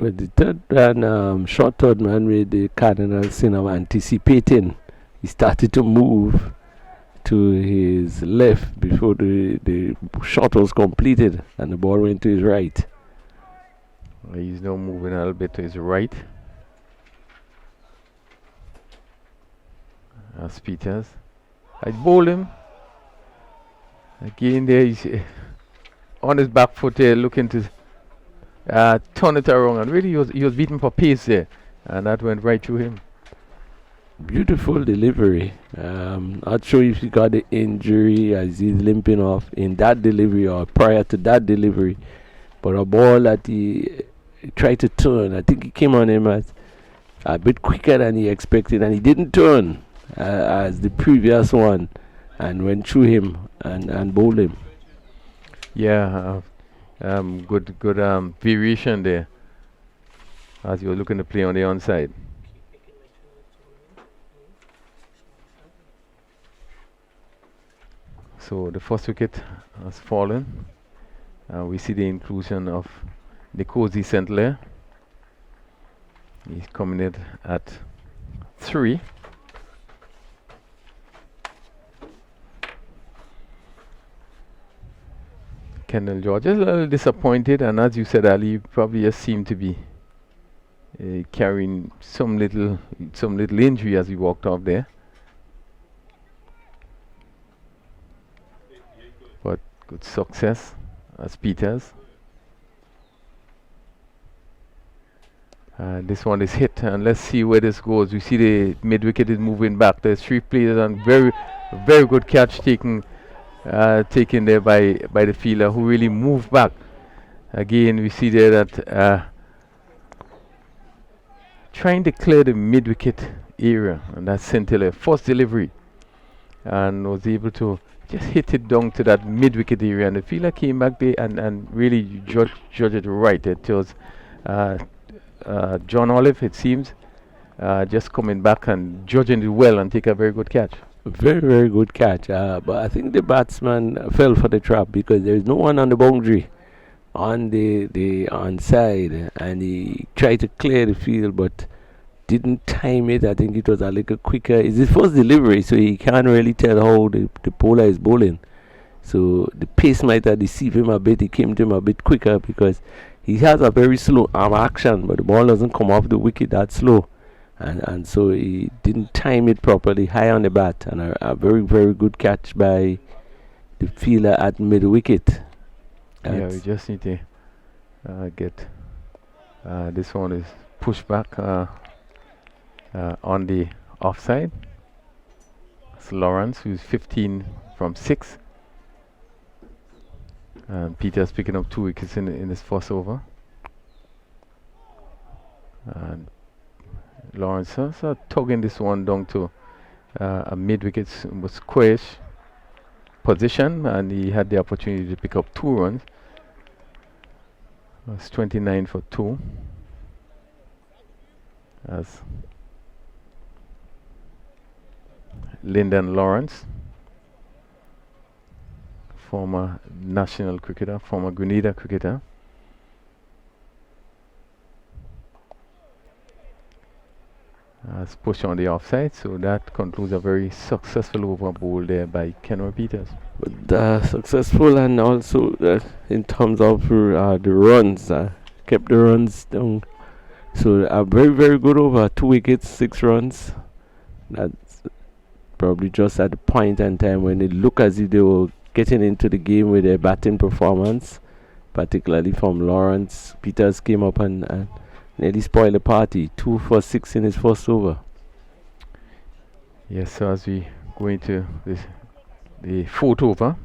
With the third man, short third man, with the Cardinal sin of anticipating, he started to move to his left before the shot was completed, and the ball went to his right. He's now moving a little bit to his right. As Peters. I bowl him. Again there, he's on his back foot there, looking to turn it around, and really he was beating for pace there, and that went right through him. Beautiful delivery. Not sure if he got the injury as he's limping off in that delivery or prior to that delivery, but a ball that he tried to turn. I think he came on him as a bit quicker than he expected, and he didn't turn as the previous one, and went through him and bowled him. Yeah, good variation there as he was looking to play on the onside. So the first wicket has fallen. We see the inclusion of Nkosi St. Clair. He's coming in at 3. Kendall George is a little disappointed, and as you said, Ali, probably just seemed to be carrying some little injury as he walked off there. but good success as Peters. This one is hit, and let's see where this goes. We see the mid wicket is moving back. There's 3 players, and very good catch taken there by the fielder, who really moved back. Again, we see there that trying to clear the mid wicket area, and that's Scintilla. First delivery, and was able to just hit it down to that mid wicket area, and the fielder came back there and really judged it right. It was John Olive, it seems, just coming back and judging it well and take a very good catch. Very good catch. But I think the batsman fell for the trap because there is no one on the boundary on the onside, and he tried to clear the field but didn't time it. I think it was a little quicker. It's his first delivery, so he can't really tell how the bowler is bowling. So the pace might have deceived him a bit. He came to him a bit quicker because he has a very slow arm action, but the ball doesn't come off the wicket that slow. And so he didn't time it properly high on the bat, and a very good catch by the fielder at mid wicket. Yeah, we just need to get this one is pushed back on the offside. It's Lawrence, who's 15 from 6. And Peters picking up 2 wickets in his first over. And Lawrence tugging this one down to a mid wicket, was squarish position, and he had the opportunity to pick up 2 runs. It's 29 for 2. As Lyndon Lawrence, former national cricketer, former Grenada cricketer, has pushed on the offside, so that concludes a very successful over bowl there by Kenroy Peters. But successful, and also in terms of the runs, kept the runs down. So a very good over, 2 wickets, 6 runs. That's probably just at the point in time when it looked as if they were getting into the game with their batting performance, particularly from Lawrence. Peters came up and nearly spoiled the party. 2 for 6 in his first over. Yes, so as we go into the 4th over,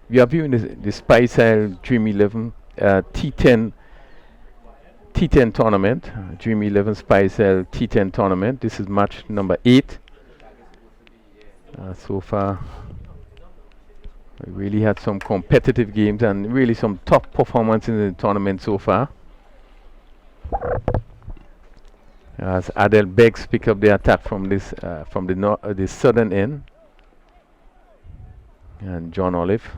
we are viewing the Speyside Dream11 T10 tournament, Dream11 Speyside T10 tournament. This is match number 8. So far, we really had some competitive games and really some top performance in the tournament so far. As Adel Beggs pick up the attack from this from the southern end, and John Olive.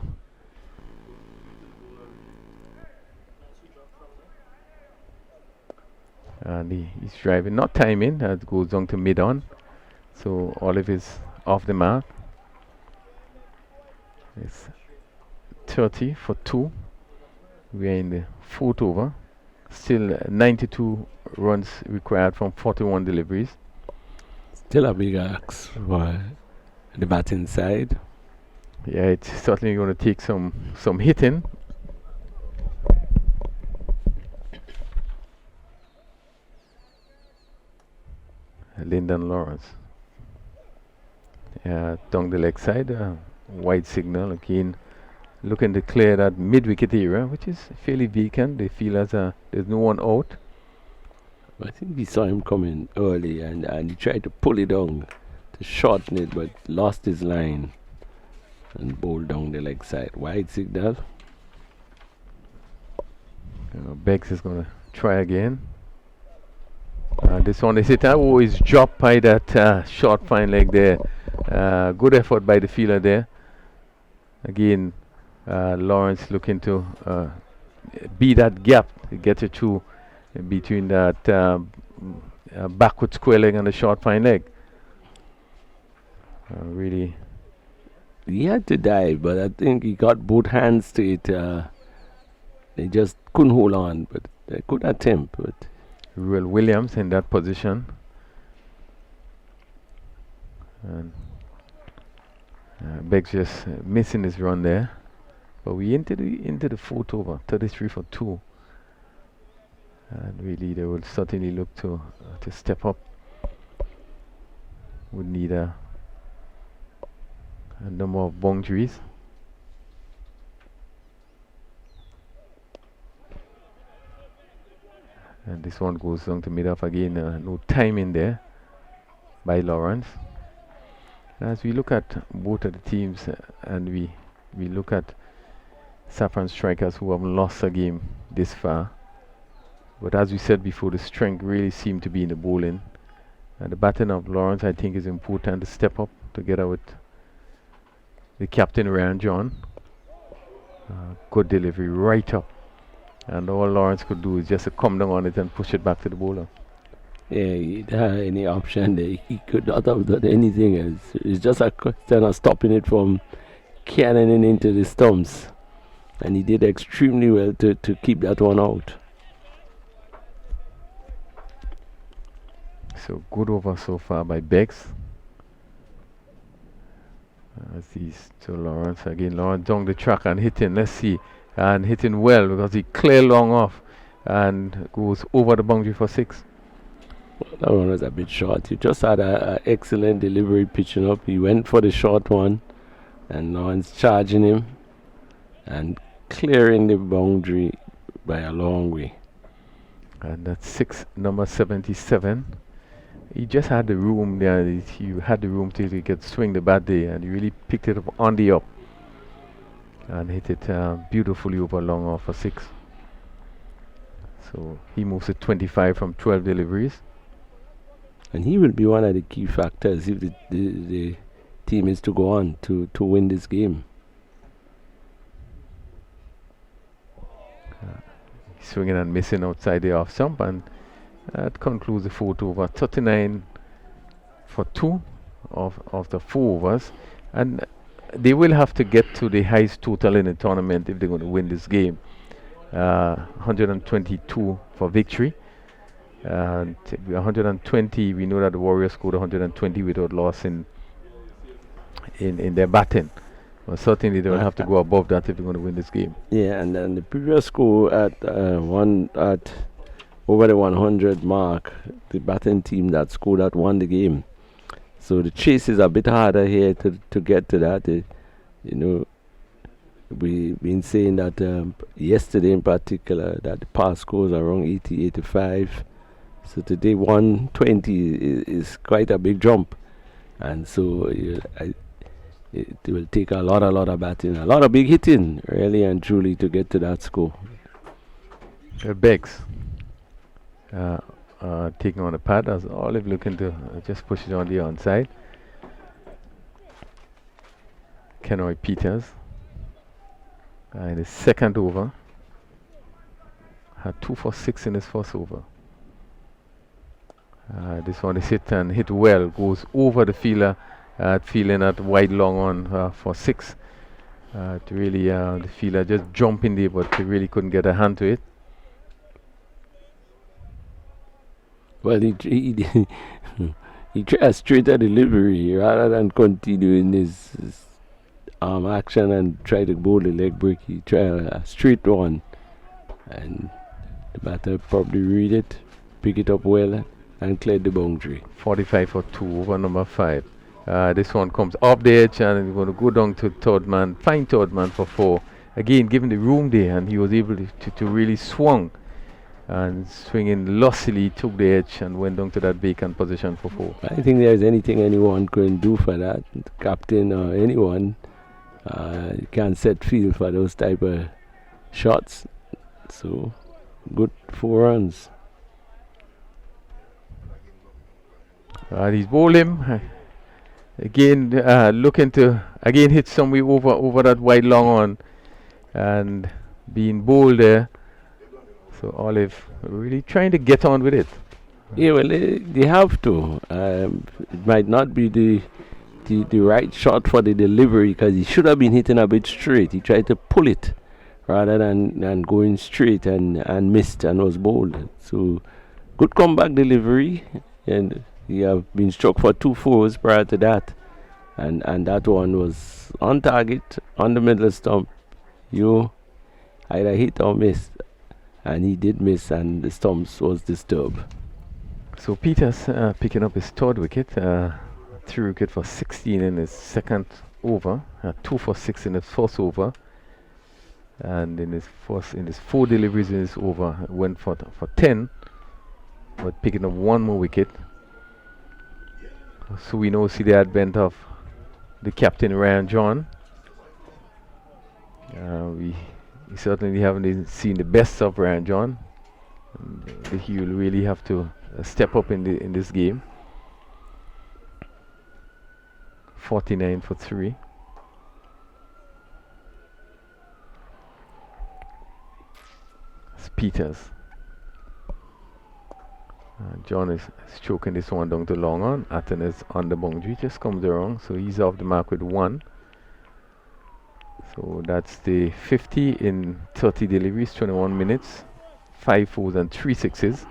And he's driving, not timing, as goes down to mid on. So Olive is off the mark. It's 30 for 2. We are in the 4th over. Still 92 runs required from 41 deliveries. Still a big axe for the batting side. Yeah, it's certainly going to take some hitting. Lyndon Lawrence. Down the leg side, wide signal again, looking to clear that mid-wicket area, which is fairly vacant. They feel as there's no one out. I think we saw him coming early, and he tried to pull it down to shorten it, but lost his line and bowled down the leg side. Wide signal. Beggs is going to try again. This one is hit. Is dropped by that short fine leg there. Good effort by the fielder there. Again, Lawrence looking to be that gap to get it through between that backward square leg and the short fine leg. Really, he had to dive, but I think he got both hands to it. They just couldn't hold on, but they could attempt. But Ruel Williams in that position. And Beggs just missing his run there. But we into the fourth over, 33 for 2. And really they will certainly look to step up. Would need a number of boundaries. And this one goes down to mid-off again. No time in there by Lawrence. As we look at both of the teams and we look at Saffron Strikers, who haven't lost a game this far. But as we said before, the strength really seemed to be in the bowling. And the batting of Lawrence, I think, is important to step up together with the captain, Ryan John. Good delivery right up. And all Lawrence could do is just to come down on it and push it back to the bowler. Yeah, he didn't have any option there. He could not have done anything else. It's just a question of stopping it from cannoning into the stumps. And he did extremely well to keep that one out. So good over so far by Beggs. As he's to Lawrence again. Lawrence down the track and hitting. Let's see. And hitting well because he clear long off and goes over the boundary for 6. Well, that one was a bit short. He just had an excellent delivery pitching up. He went for the short one and Lawrence charging him and clearing the boundary by a long way. And that's 6, number 77. He just had the room there. He had the room till he could swing the bat there, and he really picked it up on the up and hit it beautifully over long off for 6. So he moves to 25 from 12 deliveries. And he will be one of the key factors if the team is to go on to win this game. Swinging and missing outside the off stump, and that concludes the 4th over. 39 for 2 of the 4 overs, and they will have to get to the highest total in the tournament if they're going to win this game. 122 for victory, and 120. We know that the Warriors scored 120 without loss in their batting. Well, certainly they will have to go above that if they're going to win this game. Yeah, and then the previous score at over the 100 mark, the batting team that scored that won the game. So the chase is a bit harder here to get to that. We've been saying that yesterday in particular that the past scores are around 80, 85. So today 120 is quite a big jump, and so it will take a lot of batting, a lot of big hitting, really and truly, to get to that score. Beggs taking on the pad as Olive looking to just push it on the onside. Kenroy Peters in his second over had 2 for 6 in his first over. This one is hit well, goes over the fielder, feeling at wide long on for 6. The fielder just jumped in there, but he really couldn't get a hand to it. Well, he tried a straighter delivery rather than continuing his arm action and try to bowl the leg break. He tried a straight one, and the batter probably read it, pick it up well, and cleared the boundary. 45 for 2 over number 5. This one comes off the edge and he's going to go down to third man, find third man for 4. Again, given the room there, and he was able to really swung and swinging lustily, took the edge and went down to that vacant position for 4. I don't think there's anything anyone can do for that. The captain or anyone can set field for those type of shots. So, good 4 runs. He's bowled him. Again, looking to again hit somewhere over that wide long on, and being bowled there. So Olive really trying to get on with it. Yeah, well, they have to. It might not be the right shot for the delivery, because he should have been hitting a bit straight. He tried to pull it rather than going straight and missed and was bowled. So good comeback delivery, and he have been struck for 2 4s prior to that, and that one was on target on the middle stump. You either hit or miss, and he did miss, and the stumps was disturbed. So Peters picking up his third wicket, 3 wicket for 16 in his second over, 2 for 6 in his first over, and in his 4 deliveries in his over went for 10, but picking up 1 more wicket. So we now see the advent of the captain Ryan John. We certainly haven't seen the best of Ryan John. And he will really have to step up in this game. 49 for 3. It's Peters. John is stroking this one down to long on. Atten is on the boundary, just comes around, so he's off the mark with 1. So that's the 50 in 30 deliveries, 21 minutes, 5 fours and 3 sixes.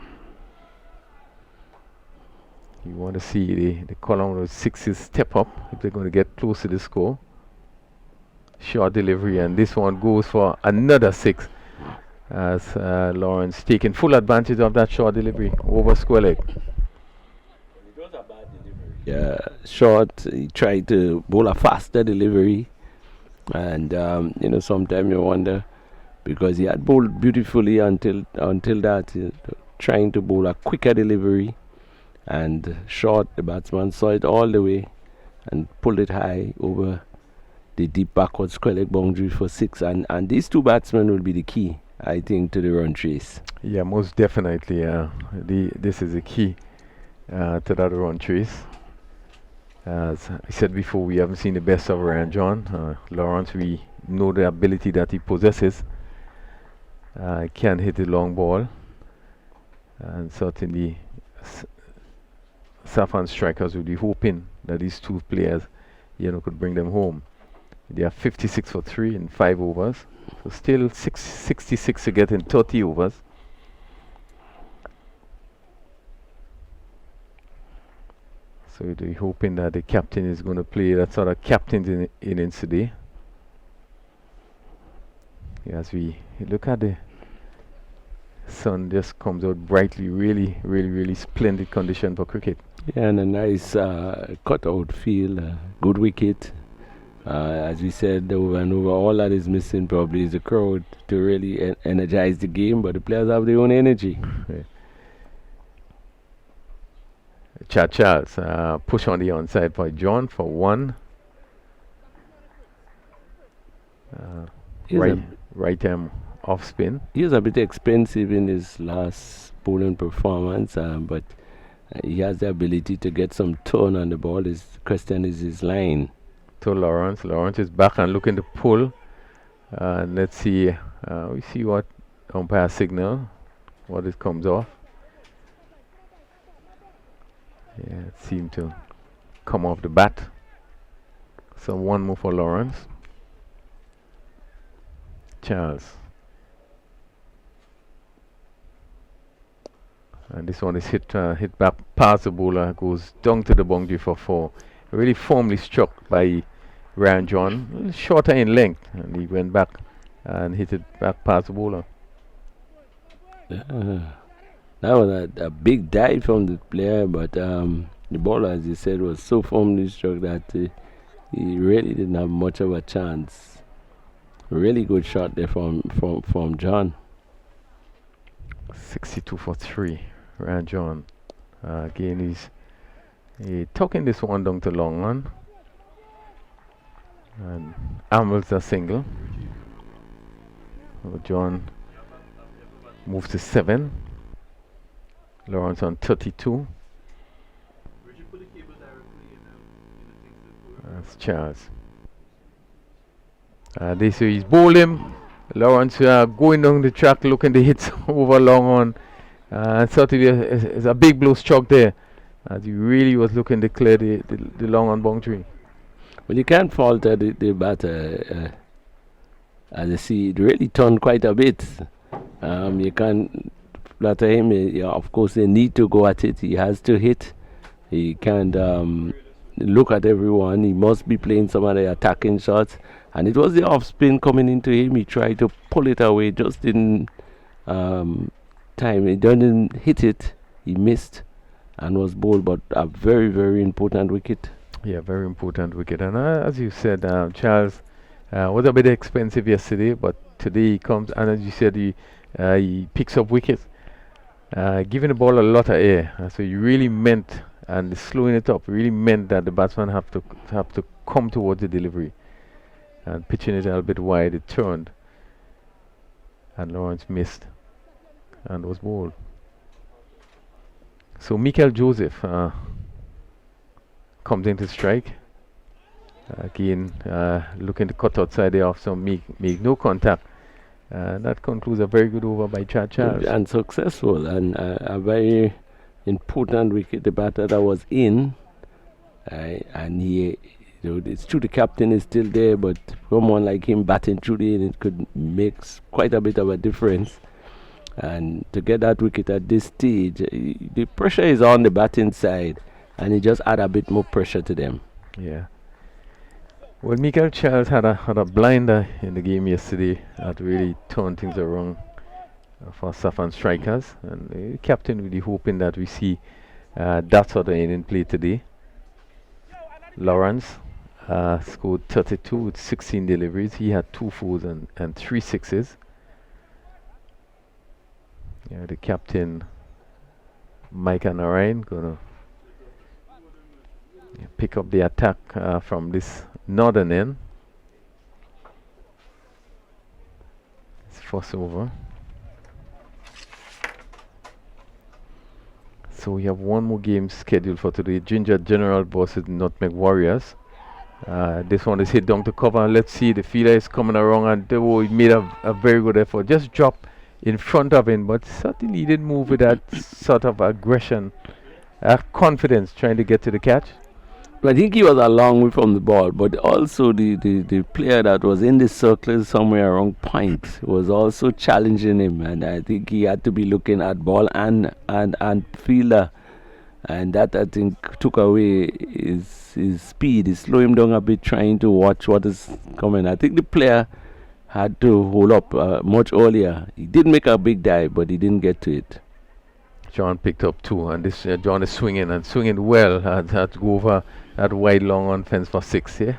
You want to see the column of 6s step up if they're going to get close to the score. Short delivery, and this one goes for another 6 as Lawrence taking full advantage of that short delivery over square leg. Yeah, short. He tried to bowl a faster delivery, and sometimes you wonder, because he had bowled beautifully until that, trying to bowl a quicker delivery, and short. The batsman saw it all the way and pulled it high over the deep backward square leg boundary for 6, and these 2 batsmen will be the key, I think, to the run chase. Yeah, most definitely. This is the key to that run chase. As I said before, we haven't seen the best of Ryan John. Lawrence, we know the ability that he possesses. Can hit the long ball, and certainly Saffron Strikers will be hoping that these 2 players, could bring them home. They are 56 for 3 in 5 overs. So still 66 to get in 30 overs. So they're hoping that the captain is going to play that sort of captain's innings today. As we look at the sun, just comes out brightly, really splendid condition for cricket. Yeah, and a nice cutout field, good wicket. As we said over and over, all that is missing probably is the crowd to really energize the game, but the players have their own energy. Yeah. Chad Charles push on the onside by John for 1. Right arm off spin. He was a bit expensive in his last bowling performance, but he has the ability to get some turn on the ball. His question is his line. To Lawrence. Lawrence is back and looking to pull. And let's see. We see what umpire signal, what it comes off. Yeah, it seemed to come off the bat. So 1 more for Lawrence. Charles. And this one is hit back past the bowler, goes down to the boundary for 4. Really firmly struck by Ryan John, shorter in length, and he went back and hit it back past the bowler. That was a big dive from the player, but the bowler, as you said, was so firmly struck that he really didn't have much of a chance. Really good shot there from John. 62 for 3, Ryan John. Again, he's tucking this one down to long on. And Amels a single. So John moves to 7. Lawrence on 32. That's Charles. This is bowling. Lawrence going down the track looking to hit over long on. And certainly is a big blow struck there, as he really was looking to clear the long on boundary. Well, you can't fault the batter. As you see, it really turned quite a bit. You can't flatter him. Of course, they need to go at it. He has to hit. He can't look at everyone. He must be playing some of the attacking shots. And it was the off spin coming into him. He tried to pull it away, just didn't time. He didn't hit it. He missed and was bowled, but a very, very important wicket. Yeah, very important wicket. And as you said, Charles was a bit expensive yesterday, but today he comes, and as you said, he picks up wickets, giving the ball a lot of air. So he really meant, and slowing it up really meant that the batsman have to come towards the delivery, and pitching it a little bit wide. It turned, and Lawrence missed, and was bowled. So Michael Joseph comes in to strike. Again, looking to cut outside the off, so make no contact. That concludes a very good over by Chad Charles. And successful, and a very important wicket. The batter that was in, and he, it's true the captain is still there, but someone like him batting through the in, it could make quite a bit of a difference. And to get that wicket at this stage, the pressure is on the batting side, and it just add a bit more pressure to them. Yeah. Well, Michael Charles had a blinder in the game yesterday that really turned things around for Saffron Strikers, and the captain really hoping that we see that sort of inning play today. Lawrence scored 32 with 16 deliveries. He had 2 fours and 3 sixes. Yeah, the captain, Micah Narayan, gonna pick up the attack from this northern end. It's first over. So we have one more game scheduled for today. Ginger General versus Nutmeg Warriors. This one is hit down to cover. Let's see, the fielder is coming around, and he made a very good effort. Just dropped in front of him, but certainly he didn't move with that sort of aggression, confidence, trying to get to the catch. I think he was a long way from the ball, but also the player that was in the circle somewhere around point was also challenging him, and I think he had to be looking at ball and fielder, and that I think took away his speed. He slowed him down a bit, trying to watch what is coming. I think the player had to hold up much earlier. He did make a big dive, but he didn't get to it. John picked up 2, and this John is swinging well. Had to go over that wide long on fence for 6. Yeah,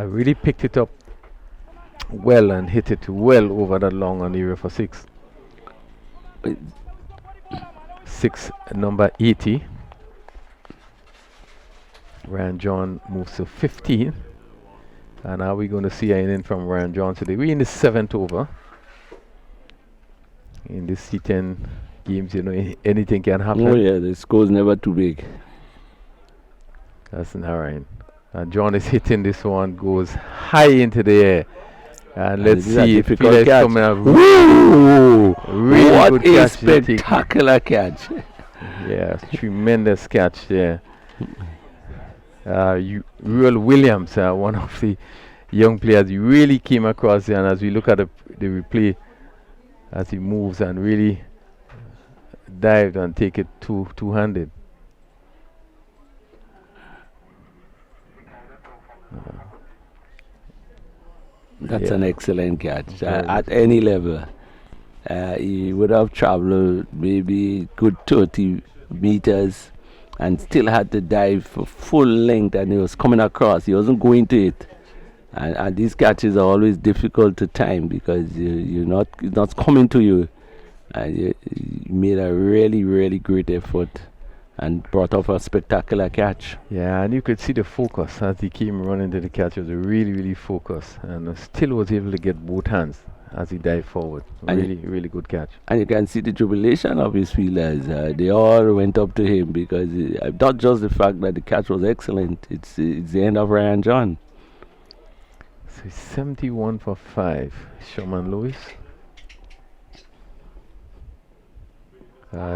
really picked it up well and hit it well over that long on area for 6. 6 number 80. Ryan John moves to 15. And are we going to see an inning from Ryan John today? We're in the 7th over. In this T10 games, anything can happen. Oh yeah, the score's never too big. That's Narayan. And John is hitting this one, goes high into the air. And let's see if difficult catch. Coming out. Woo! Really what good a catch. spectacular catch. Yeah, tremendous catch there. Ruel Williams, one of the young players, he really came across there, and as we look at the replay, as he moves and really dived and take it two-handed. That's an excellent catch at any level. He would have traveled maybe good 30 meters and still had to dive for full length, and he was coming across. He wasn't going to it. And these catches are always difficult to time because it's not coming to you. And you made a really, really great effort and brought off a spectacular catch. Yeah, and you could see the focus as he came running to the catch. It was really, really focused, and still was able to get both hands as he dived forward. Really, really good catch. And you can see the jubilation of his fielders. They all went up to him because not just the fact that the catch was excellent, it's the end of Ryan John. So it's 71 for 5. Sherman Lewis.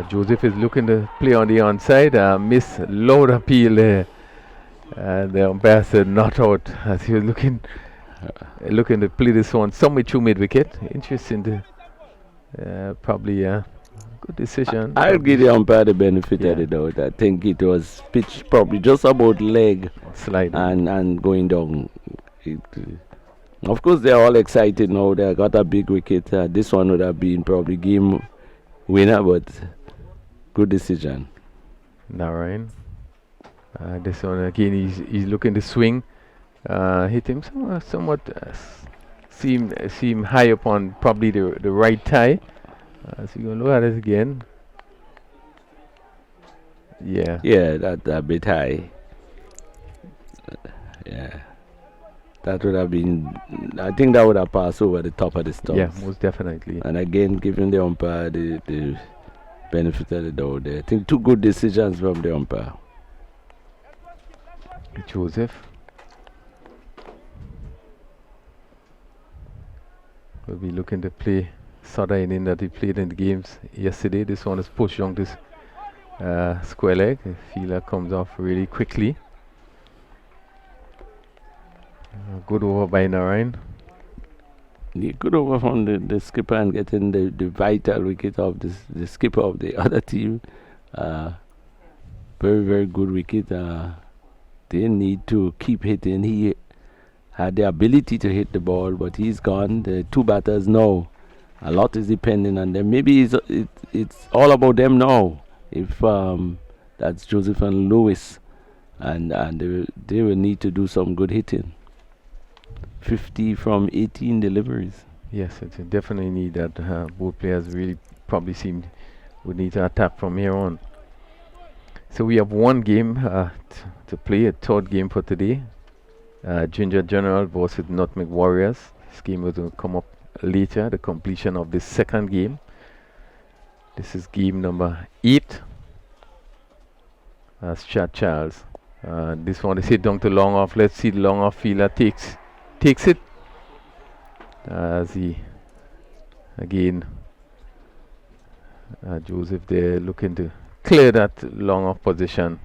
Joseph is looking to play on the onside. Miss loud appeal there. The umpire said not out as he was looking to play this one somewhere through mid wicket. Interesting to probably Good decision. I'll give the umpire the benefit Yeah. of the doubt. I think it was pitched probably just about leg Sliding. and going down. Of course, they're all excited now. They got a big wicket. This one would have been probably game winner, but good decision. Narayan. This one again, he's looking to swing. Hit him somewhat seem high upon probably the right thigh. So you're going to look at it again. Yeah. Yeah, that's a bit high. Yeah. That would have been, I think that would have passed over the top of the stumps. Yeah, most definitely. And again, giving the umpire the benefit of the doubt there. I think two good decisions from the umpire. Joseph. Will be looking to play sort of inning that he played in the games yesterday. This one is pushed on this square leg. The fielder comes off really quickly. Good over by Narayan. Yeah, good over from the skipper and getting the vital wicket of the skipper of the other team. Very, very good wicket. They need to keep hitting. He had the ability to hit the ball, but he's gone. The two batters now, a lot is depending on them. Maybe it's all about them now. If that's Joseph and Lewis, and they will need to do some good hitting. 50 from 18 deliveries. Yes, it's definitely need that. Both players really probably would need to attack from here on. So we have one game to play, a third game for today. Ginger General versus Nutmeg Warriors. This game is going to come up later, the completion of the second game. This is game number 8. That's Chad Charles. This one is hit down to long off. Let's see the long off fielder takes it. As he again Joseph there looking to clear that long off position.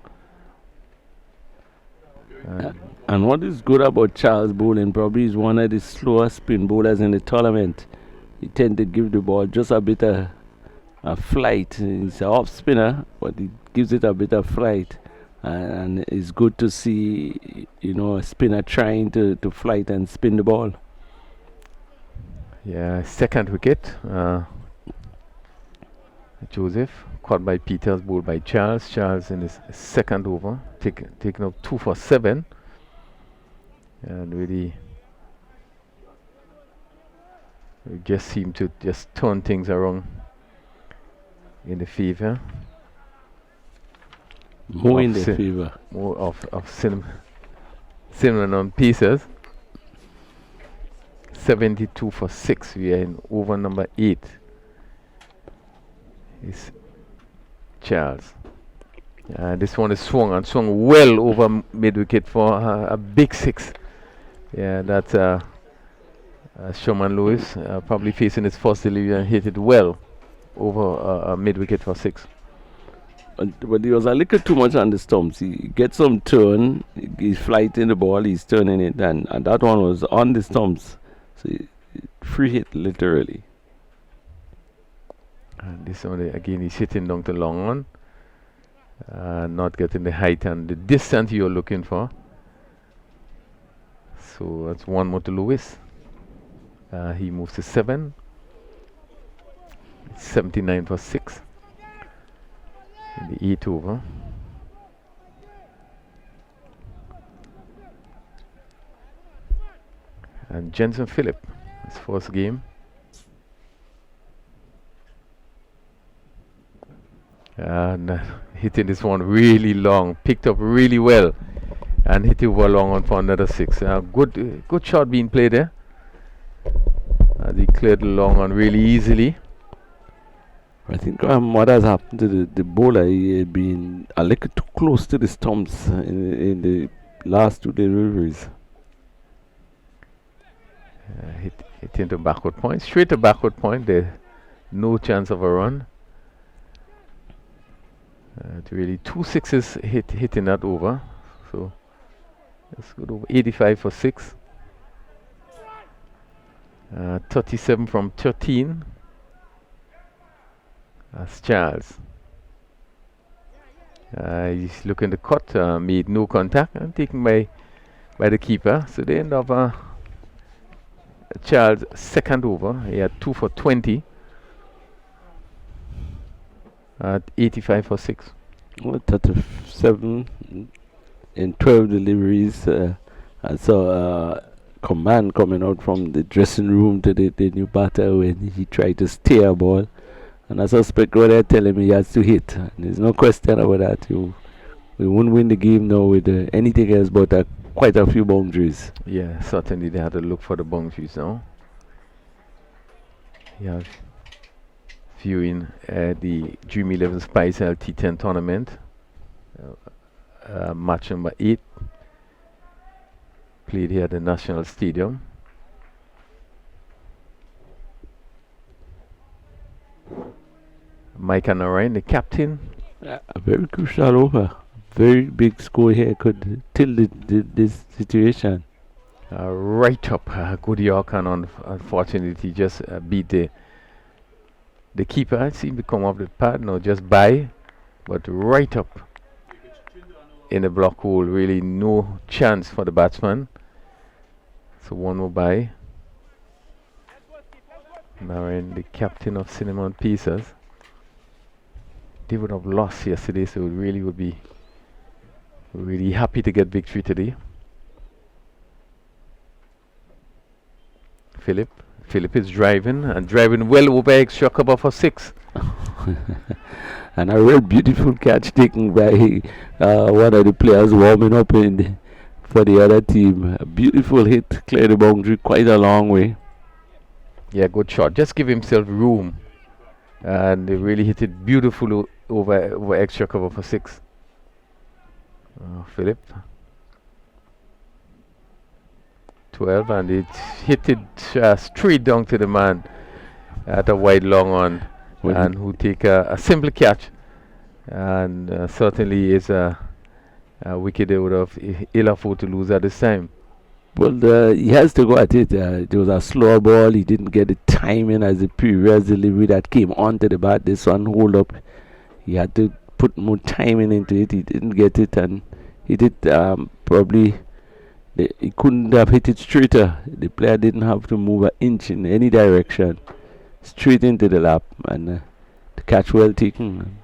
And what is good about Charles bowling, probably is one of the slower spin bowlers in the tournament. He tend to give the ball just a bit of a flight. He's an off spinner, but he gives it a bit of flight. And it's good to see, a spinner trying to flight and spin the ball. Yeah, second wicket. Joseph caught by Peters, bowled by Charles. Charles in his second over, taking up 2 for 7. And really, we just seem to just turn things around in the favor. More in the favor. More of cinnamon on pieces. 72 for 6. We are in over number 8. Is Charles. This one is swung well over mid wicket for a big 6. Yeah, that's Sherman Lewis probably facing his first delivery and hit it well over mid wicket for 6. But he was a little too much on the stumps. He gets some turn, he's flighting the ball, he's turning it, and that one was on the stumps. So free hit literally. And this one again, he's hitting down to long on, not getting the height and the distance you're looking for. So that's one more to Lewis. He moves to 7. 79 for 6. In the 8th over. And Jensen Phillip, his first game. And hitting this one really long, picked up really well, and hit it over long on for another 6. Good shot being played there. As he cleared the long on really easily. I think what has happened to the bowler, he had been a little too close to the stumps in the last 2 deliveries. Hit into backward point, straight to backward point. There, no chance of a run. It's really 2 sixes hitting that over. So let's go to 85 for 6. 37 from 13. That's Charles. He's looking to cut, made no contact, and taken by the keeper. So they end up Charles' second over. He had 2 for 20 at 85 for 6. Well, 37 in 12 deliveries. I saw command coming out from the dressing room to the new batter when he tried to steer a ball. And I suspect what they're telling me he has to hit. And there's no question about that. We won't win the game now with anything else but quite a few boundaries. Yeah, certainly they had to look for the boundaries now. Yeah, viewing the Dream11 Spice T10 tournament, match number 8, played here at the National Stadium. Mike and Narayan, the captain. A very crucial over. Very big score here could tilt this situation. Right up, good York, and unfortunately just beat the keeper. It seemed to come off the pad, no, just by, but right up in the block hole. Really no chance for the batsman. So one more by. Narayan, the captain of Cinnamon Pieces. They would have lost yesterday, so it really would be really happy to get victory today. Philip is driving well over extra cover for 6. And a real beautiful catch taken by one of the players warming up for the other team. A beautiful hit, cleared the boundary quite a long way. Yeah, good shot. Just give himself room. And they really hit it beautifully over extra cover for 6. Philip. 12, and it hit it straight down to the man at a wide long on, and who take a simple catch, and certainly is a wicket they would have ill afford to lose at this time. Well, he has to go at it. It was a slow ball. He didn't get the timing as the previous delivery that came onto the bat. This one hold up. He had to put more timing into it. He didn't get it, and he did probably. He couldn't have hit it straighter. The player didn't have to move an inch in any direction. Straight into the lap, and the catch well taken.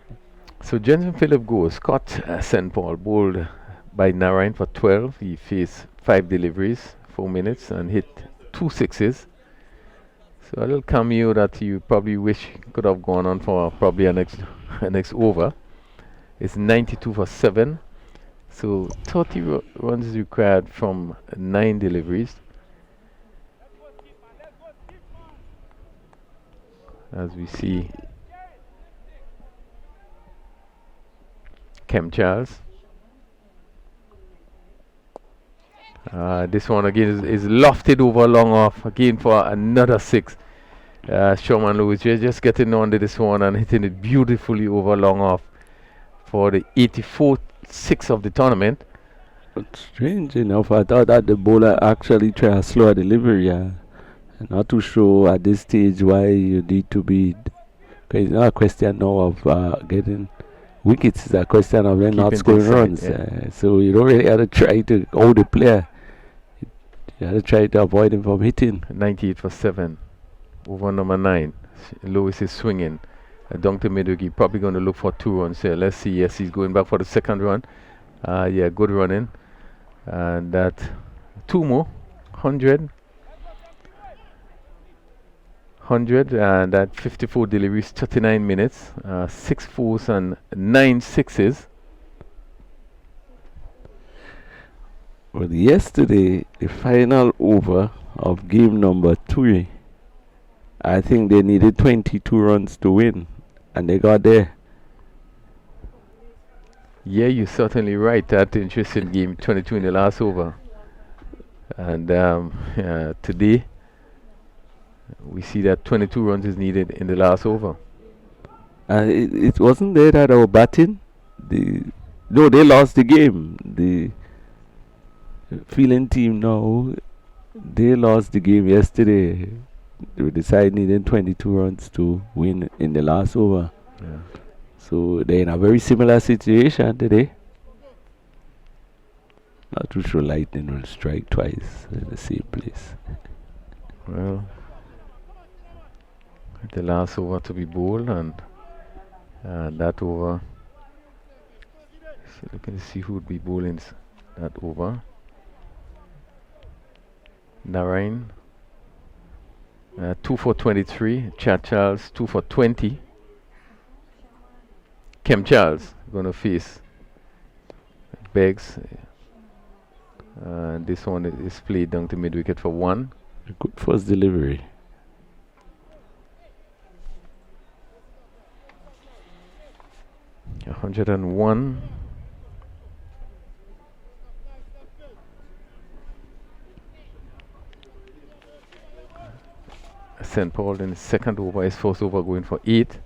So Jensen Phillip goes. Scott St. Paul bowled by Narayan for 12. He faced 5 deliveries, 4 minutes, and hit 2 sixes. So a little cameo that you probably wish could have gone on for probably a next over. It's 92 for 7. So 30 runs required from 9 deliveries. As we see Kem Charles. This one again is lofted over long off again for another 6. Sherman Lewis just getting onto this one and hitting it beautifully over long off for the 84th 6 of the tournament. But strange enough, I thought that the bowler actually tried a slower delivery. I'm not too sure at this stage why you need to be. It's not a question now of getting wickets, it's a question of them not scoring runs. Yeah. So you don't really have to try to hold the player. You have to try to avoid him from hitting. 98 for 7. Over number 9. Lewis is swinging. Down to Midogi, probably going to look for 2 runs here. Let's see. Yes, he's going back for the second run. Yeah, good running. And that 2 more. 100. And that 54 deliveries, 39 minutes. 6 fours and 9 sixes. Well, yesterday, the final over of game number 3, I think they needed 22 runs to win, and they got there. Yeah, you're certainly right. That interesting game, 22 in the last over. And today, we see that 22 runs is needed in the last over. It wasn't there that our batting. No, they lost the game. The Phelan team now, they lost the game yesterday. They decided needing 22 runs to win in the last over. So they're in a very similar situation today. Not too sure Lightning will strike twice in the same place. Well, the last over to be bowled, and that over. So looking to see who would be bowling that over. Narain, 2 for 23. Chad Charles, 2 for 20. Kem Charles going to face Beggs. This one is played down to mid wicket for 1. Good first delivery. A 101. St. Paul in his second over, his first over going for 8.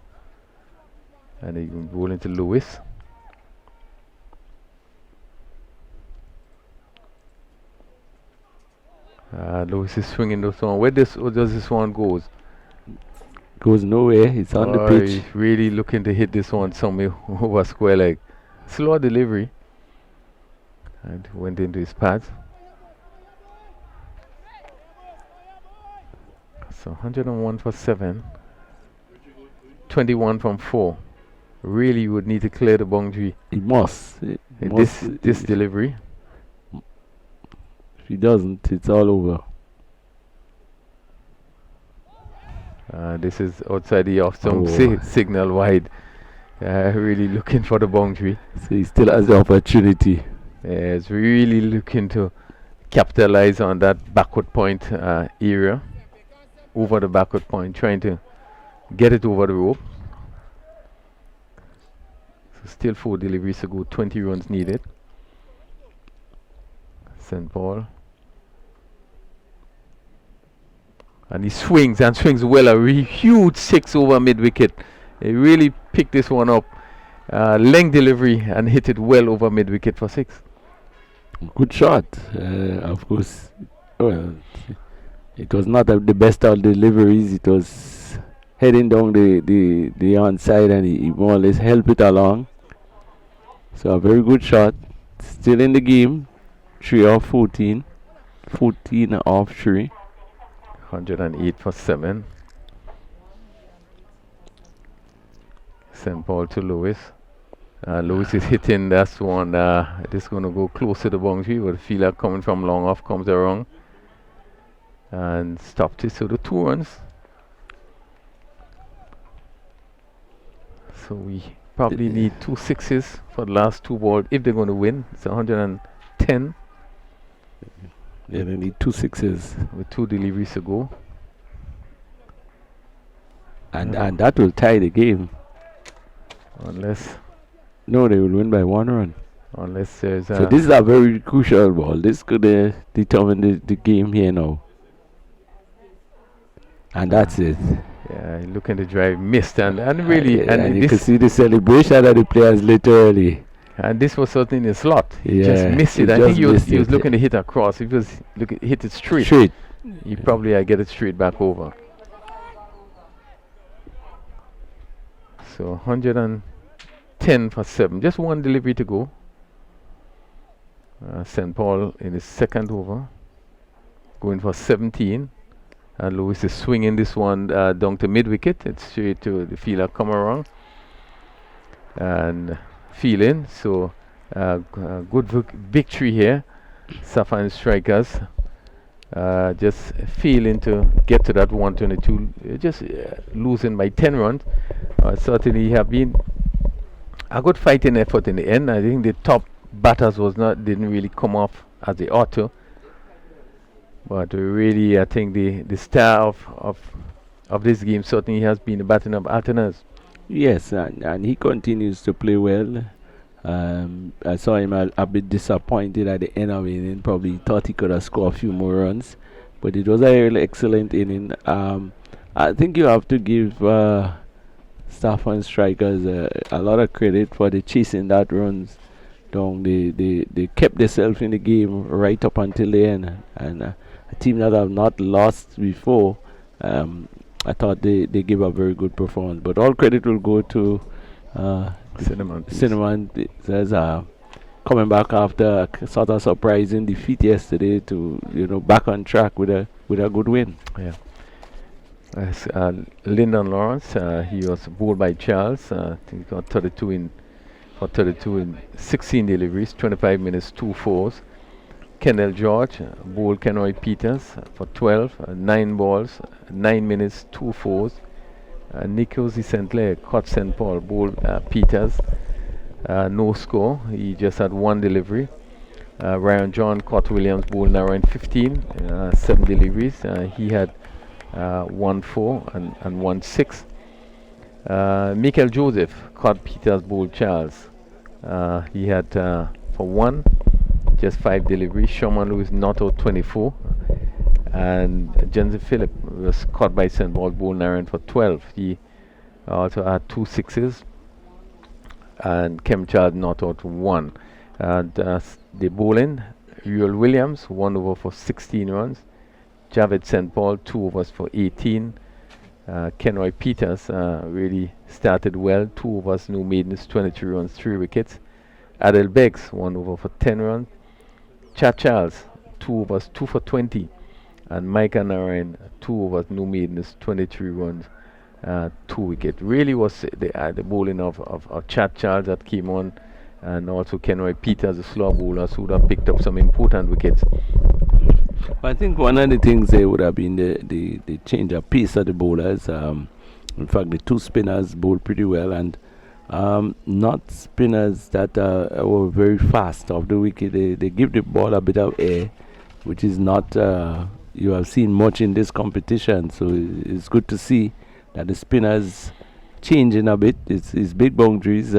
And he can roll into Lewis. Lewis is swinging this one. Where does this one goes? Goes nowhere. It's on the pitch. He's really looking to hit this one somewhere over square leg. Slow delivery. And went into his pads. So 101 for 7. 21 from 4. Really would need to clear the boundary. He must. This delivery. If he doesn't, it's all over. This is outside the off stump signal wide. Really looking for the boundary. So he still has the opportunity. He's really looking to capitalize on that backward point area. Over the backward point, trying to get it over the rope. So still 4 deliveries to go, 20 runs needed. St. Paul. And he swings and swings well. A huge 6 over mid wicket. He really picked this one up. Length delivery and hit it well over mid wicket for 6. Good shot. Of course. Well, it was not the best of deliveries. It was heading down the onside, and he more or less helped it along. So a very good shot. Still in the game. 3 off 14. 14 off 3. 108 for 7. St. Paul to Lewis. Lewis is hitting that one. It is going to go close to the boundary, but the fielder coming from long off comes around and stopped it. So the 2 runs. So we probably need 2 sixes for the last 2 balls if they're going to win. It's 110. Yeah, they need 2 sixes with 2 deliveries to go. And that will tie the game. Unless... No, they will win by 1 run. Unless there's... So this is a very crucial ball. This could determine the game here now. And that's it. Yeah, looking to drive, missed, and really... and you can see the celebration of the players literally. And this was certainly in the slot. He Yeah, just missed it. he I think just he was missed it. looking to hit across. If he was hit it straight, he probably get it straight back over. So 110 for 7. Just 1 delivery to go. St. Paul in his second over, going for 17. And Lewis is swinging this one down to mid wicket. It's straight to the fielder, come around and feeling. So good victory here. Saffron Strikers just feeling to get to that 122. Just losing by 10 runs. Certainly have been a good fighting effort in the end. I think the top batters didn't really come off as they ought to. But really, I think the star of this game certainly has been the batting of alternatives. Yes, and he continues to play well. I saw him a bit disappointed at the end of the inning. Probably thought he could have scored a few more runs, but it was a really excellent inning. I think you have to give Saffron Strikers a lot of credit for the chasing that runs down. They kept themselves in the game right up until the end, and a team that have not lost before. I thought they gave a very good performance. But all credit will go to Cinnamon. There's coming back after a sort of surprising defeat yesterday to back on track with a good win. Yeah. Lyndon Lawrence, he was bowled by Charles. I think he got 32 in 16 deliveries, 25 minutes, 2 fours. Kendall George bowled Kenroy Peters for 12, 9 balls, 9 minutes, 2 fours. Nichols St. Clair caught St. Paul, bowled Peters, no score. He just had 1 delivery. Ryan John caught Williams, bowled around 15, 7 deliveries. He had 1 4 and 1 6. Michael Joseph caught Peters, bowled Charles. He had for 1, just 5 deliveries. Sherman Lewis not out 24. And Jensen Phillip was caught by St. Paul, bowled around for 12. He also had 2 sixes. And Kem Charles not out 1. And the bowling, Uriel Williams 1 over for 16 runs. Javed St. Paul 2 overs for 18. Kenroy Peters really started well, 2 overs, no maidens, 23 runs, 3 wickets. Adel Beggs 1 over for 10 runs. Chad Charles 2 overs, 2 for 20. And Micah Narayan 2 overs, no maidens, 23 runs, 2 wickets. Really was the bowling of Chad Charles that came on, and also Kenroy Peters, the slow bowlers, who would have picked up some important wickets. I think one of the things there would have been the change of pace of the bowlers. In fact, the 2 spinners bowled pretty well, and not spinners that were very fast off the wicket. They give the ball a bit of air, which is not you have seen much in this competition. So it's good to see that the spinners changing a bit. It's big boundaries,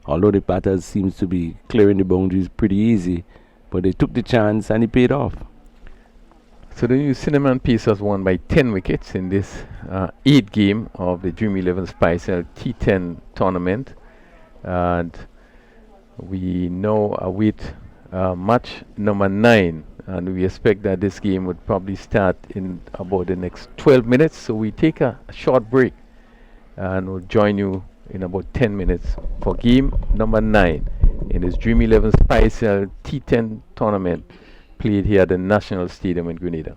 although the batters seems to be clearing the boundaries pretty easy, but they took the chance and it paid off. So the New Cinnamon Pacers won by 10 wickets in this 8th game of the Dream11 Spice T10 tournament. And we now await match number 9. And we expect that this game would probably start in about the next 12 minutes. So we take a short break and we'll join you in about 10 minutes for game number 9 in this Dream11 Spice T10 tournament, played here at the National Stadium in Grenada.